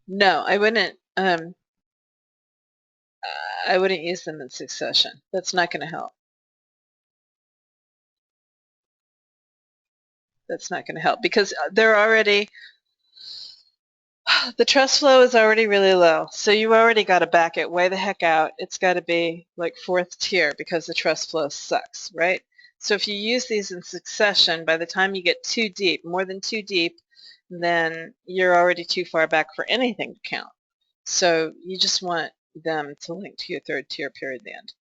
No, I wouldn't use them in succession. That's not going to help. That's not going to help because they're already, the trust flow is already really low. So you already got to back it way the heck out. It's got to be like fourth tier because the trust flow sucks, right? So if you use these in succession, by the time you get too deep, more than too deep, then you're already too far back for anything to count. So you just want them to link to your third tier period at the end.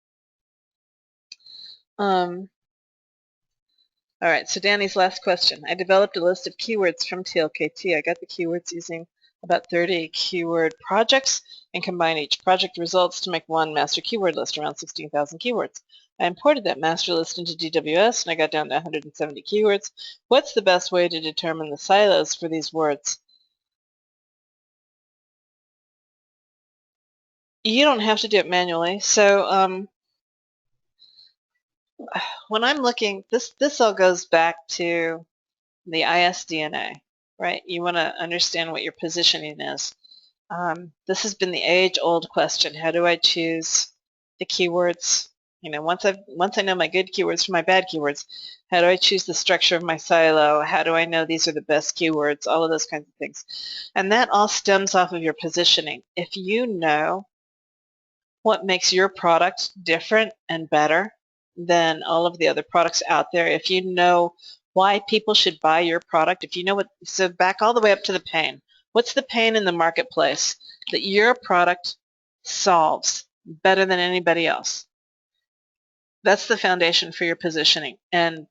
All right, so Danny's last question. I developed a list of keywords from TLKT. I got the keywords using about 30 keyword projects and combined each project results to make one master keyword list, around 16,000 keywords. I imported that master list into DWS and I got down to 170 keywords. What's the best way to determine the silos for these words? You don't have to do it manually. So when I'm looking, this all goes back to the ISDNA, right? You want to understand what your positioning is. This has been the age-old question. How do I choose the keywords? Once I know my good keywords from my bad keywords, how do I choose the structure of my silo? How do I know these are the best keywords? All of those kinds of things. And that all stems off of your positioning. If you know what makes your product different and better than all of the other products out there, if you know why people should buy your product, if you know so back all the way up to the pain. What's the pain in the marketplace that your product solves better than anybody else? That's the foundation for your positioning. And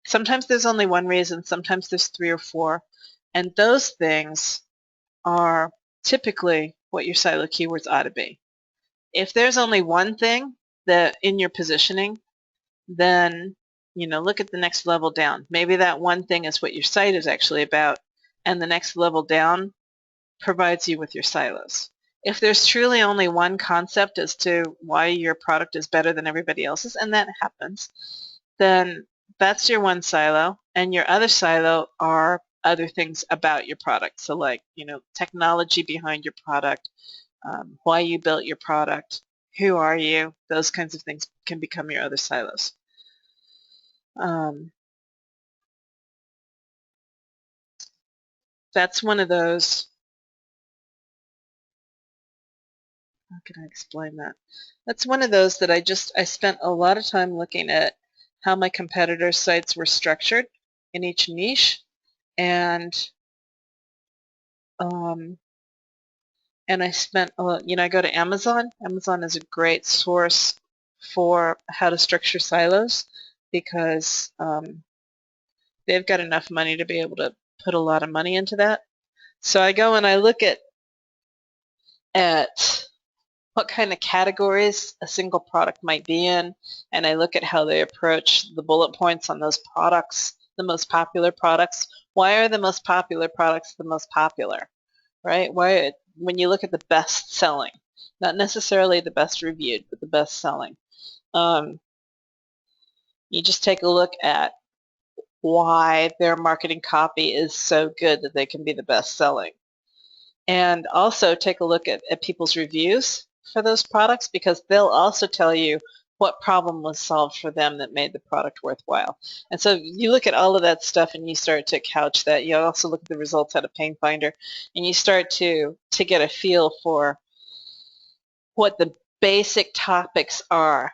sometimes there's only one reason, sometimes there's 3 or 4. And those things are typically what your silo keywords ought to be. If there's only one thing that in your positioning, then look at the next level down. Maybe that one thing is what your site is actually about, and the next level down provides you with your silos. If there's truly only one concept as to why your product is better than everybody else's, and that happens, then that's your one silo, and your other silo are other things about your product. So like, technology behind your product, why you built your product, who are you, those kinds of things can become your other silos. That's one of those, how can I explain that? That's one of those that I spent a lot of time looking at how my competitors' sites were structured in each niche, and I spent, I go to Amazon. Amazon is a great source for how to structure silos because they've got enough money to be able to put a lot of money into that. So I go and I look at what kind of categories a single product might be in, and I look at how they approach the bullet points on those products, the most popular products. Why are the most popular products the most popular, right? Why, when you look at the best selling, not necessarily the best reviewed, but the best selling. You just take a look at why their marketing copy is so good that they can be the best selling. And also take a look at people's reviews for those products, because they'll also tell you what problem was solved for them that made the product worthwhile. And so you look at all of that stuff and you start to couch that. You also look at the results out of Pain Finder, and you start to get a feel for what the basic topics are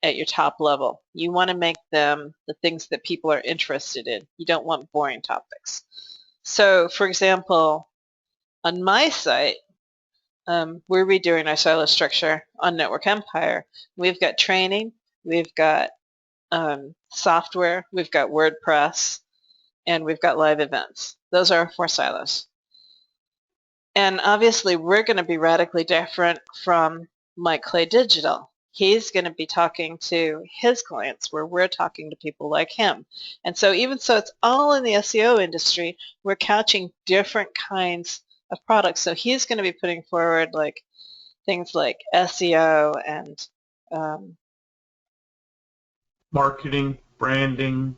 at your top level. You want to make them the things that people are interested in. You don't want boring topics. So, for example, on my site, we're redoing our silo structure on Network Empire. We've got training, we've got software, we've got WordPress, and we've got live events. Those are our 4 silos. And obviously, we're going to be radically different from Mike Clay Digital. He's going to be talking to his clients where we're talking to people like him. And so even so it's all in the SEO industry, we're couching different kinds of products. So he's going to be putting forward like things like SEO and marketing, branding.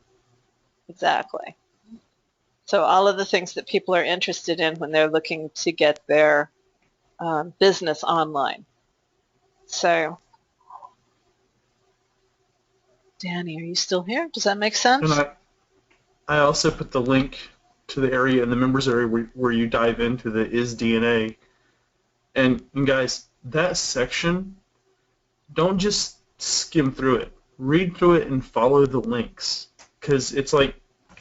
Exactly. So all of the things that people are interested in when they're looking to get their business online. So, Danny, are you still here? Does that make sense? And I also put the link to the area in the members area where you dive into the is DNA. And guys, that section, don't just skim through it. Read through it and follow the links, because it's kind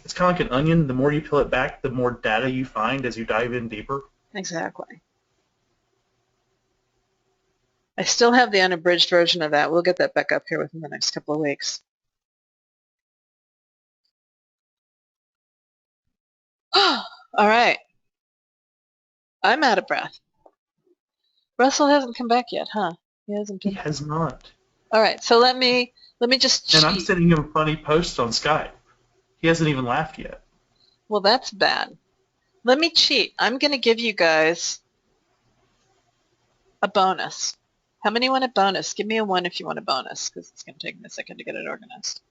of like an onion. The more you peel it back, the more data you find as you dive in deeper. Exactly. I still have the unabridged version of that. We'll get that back up here within the next couple of weeks. All right. I'm out of breath. Russell hasn't come back yet, huh? He hasn't. He has not. All right. So let me just cheat. And I'm sending him funny posts on Skype. He hasn't even laughed yet. Well, that's bad. Let me cheat. I'm going to give you guys a bonus. How many want a bonus? Give me a 1 if you want a bonus, because it's going to take me a second to get it organized.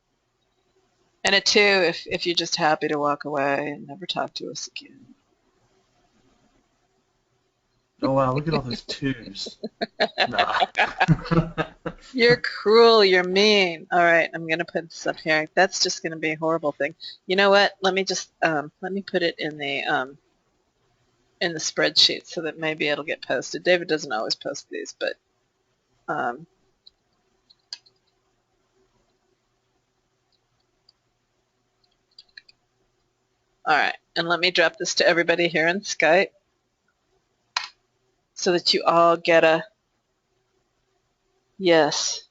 And a 2 if you're just happy to walk away and never talk to us again. Oh, wow, look at all those 2s. Nah. You're cruel. You're mean. All right, I'm going to put this up here. That's just going to be a horrible thing. You know what? Let me just let me put it in the spreadsheet so that maybe it'll get posted. David doesn't always post these, but all right, and let me drop this to everybody here in Skype so that you all get a yes.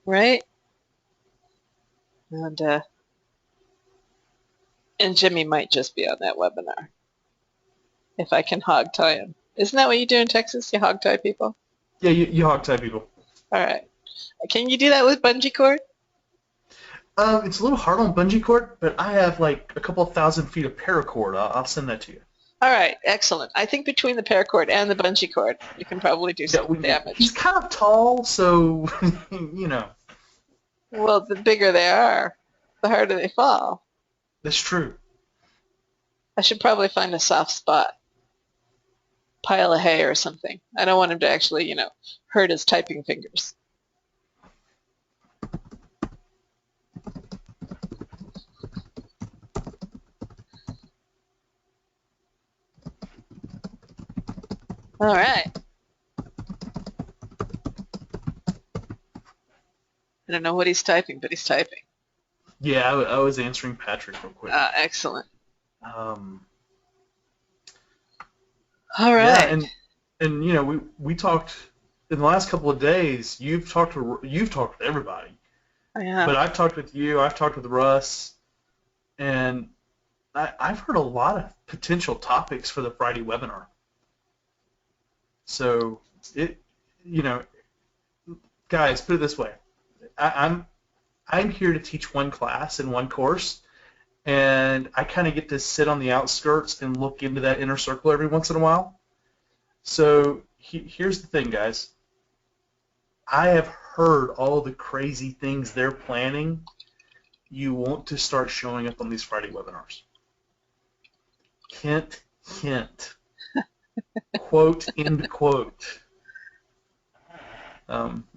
Right? And Jimmy might just be on that webinar if I can hog tie him. Isn't that what you do in Texas? You hog tie people? Yeah, you hog tie people. All right. Can you do that with bungee cord? It's a little hard on bungee cord, but I have like a couple 1,000 feet of paracord. I'll send that to you. All right, excellent. I think between the paracord and the bungee cord, you can probably do some damage. He's kind of tall, so, you know. Well, the bigger they are, the harder they fall. That's true. I should probably find a soft spot. Pile of hay or something. I don't want him to actually, hurt his typing fingers. All right. I don't know what he's typing, but he's typing. Yeah, I was answering Patrick real quick. Excellent. All right. Yeah, and we talked in the last couple of days. You've talked with everybody. I have. But I've talked with you. I've talked with Russ, and I've heard a lot of potential topics for the Friday webinar. So guys, put it this way: I'm here to teach one class in one course, and I kind of get to sit on the outskirts and look into that inner circle every once in a while. So here's the thing, guys. I have heard all the crazy things they're planning. You want to start showing up on these Friday webinars. Hint, hint. Quote, end quote.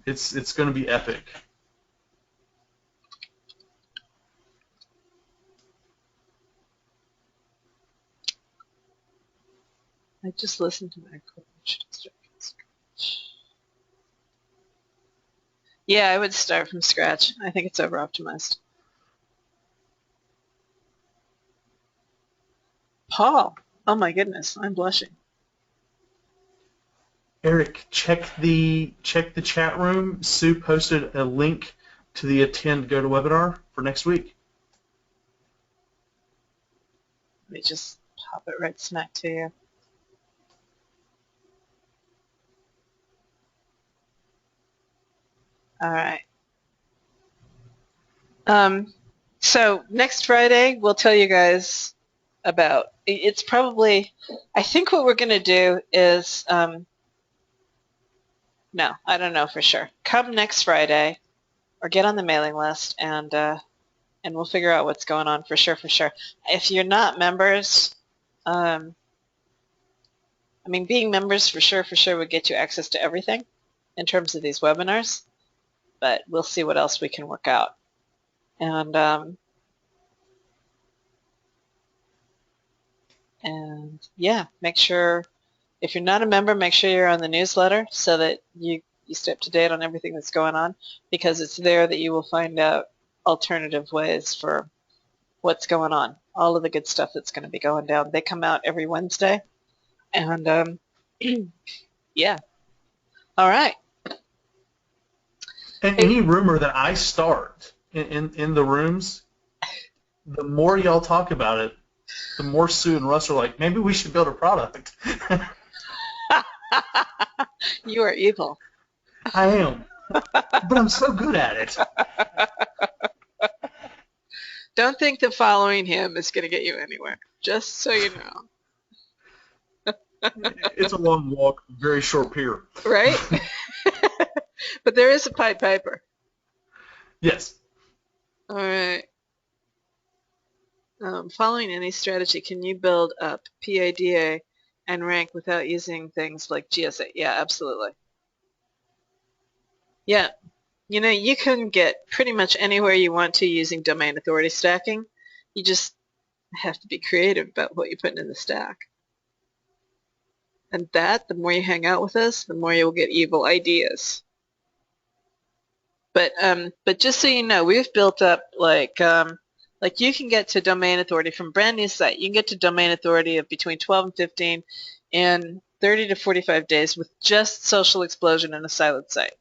It's going to be epic. I just listened to my coach. Yeah, I would start from scratch. I think it's over-optimized. Paul, oh my goodness, I'm blushing. Eric, check the chat room. Sue posted a link to the attend GoToWebinar for next week. Let me just pop it right smack to you. All right. So next Friday, we'll tell you guys about, it's probably, I think what we're going to do is, no, I don't know for sure. Come next Friday or get on the mailing list and we'll figure out what's going on for sure, for sure. If you're not members, I mean, being members for sure would get you access to everything in terms of these webinars, but we'll see what else we can work out. And yeah, make sure, if you're not a member, make sure you're on the newsletter so that you stay up to date on everything that's going on, because it's there that you will find out alternative ways for what's going on, all of the good stuff that's going to be going down. They come out every Wednesday, and yeah. All right. And any rumor that I start in the rooms, the more y'all talk about it, the more Sue and Russ are like, maybe we should build a product. You are evil. I am. But I'm so good at it. Don't think that following him is going to get you anywhere, just so you know. It's a long walk, very short pier. Right? But there is a Pied Piper. Yes. All right. Following any strategy, can you build up PADA and rank without using things like GSA? Yeah, absolutely. Yeah. You know, you can get pretty much anywhere you want to using domain authority stacking. You just have to be creative about what you're putting in the stack. And that, the more you hang out with us, the more you'll get evil ideas. But just so you know, we've built up like you can get to domain authority from brand new site. You can get to domain authority of between 12 and 15 in 30 to 45 days with just social explosion and a silent site,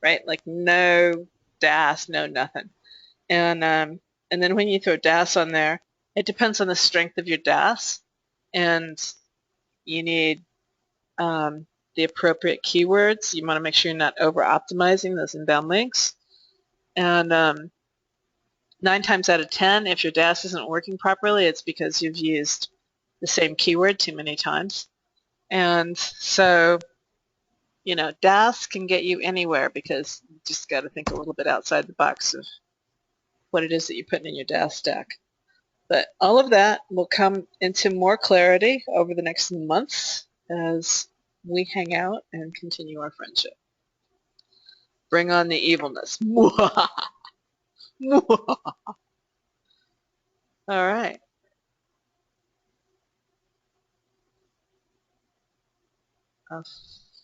right? Like no DAS, no nothing. And then when you throw DAS on there, it depends on the strength of your DAS, and you need the appropriate keywords. You want to make sure you're not over-optimizing those inbound links. And 9 times out of 10, if your DAS isn't working properly, it's because you've used the same keyword too many times. And so, you know, DAS can get you anywhere because you just got to think a little bit outside the box of what it is that you're putting in your DAS stack. But all of that will come into more clarity over the next months as we hang out and continue our friendship. Bring on the evilness. All right. A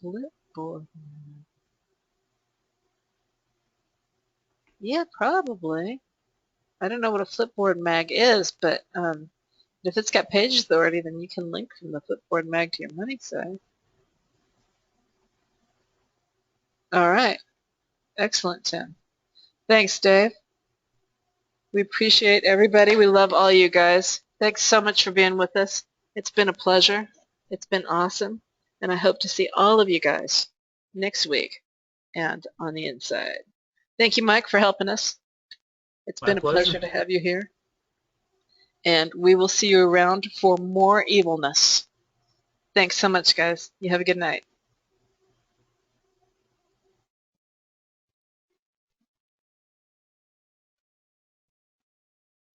flipboard. Yeah, probably. I don't know what a flipboard mag is, but if it's got page authority, then you can link from the flipboard mag to your money site. All right. Excellent, Tim. Thanks, Dave. We appreciate everybody. We love all you guys. Thanks so much for being with us. It's been a pleasure. It's been awesome. And I hope to see all of you guys next week and on the inside. Thank you, Mike, for helping us. It's been a pleasure to have you here. and we will see you around for more evilness. Thanks so much, guys. You have a good night.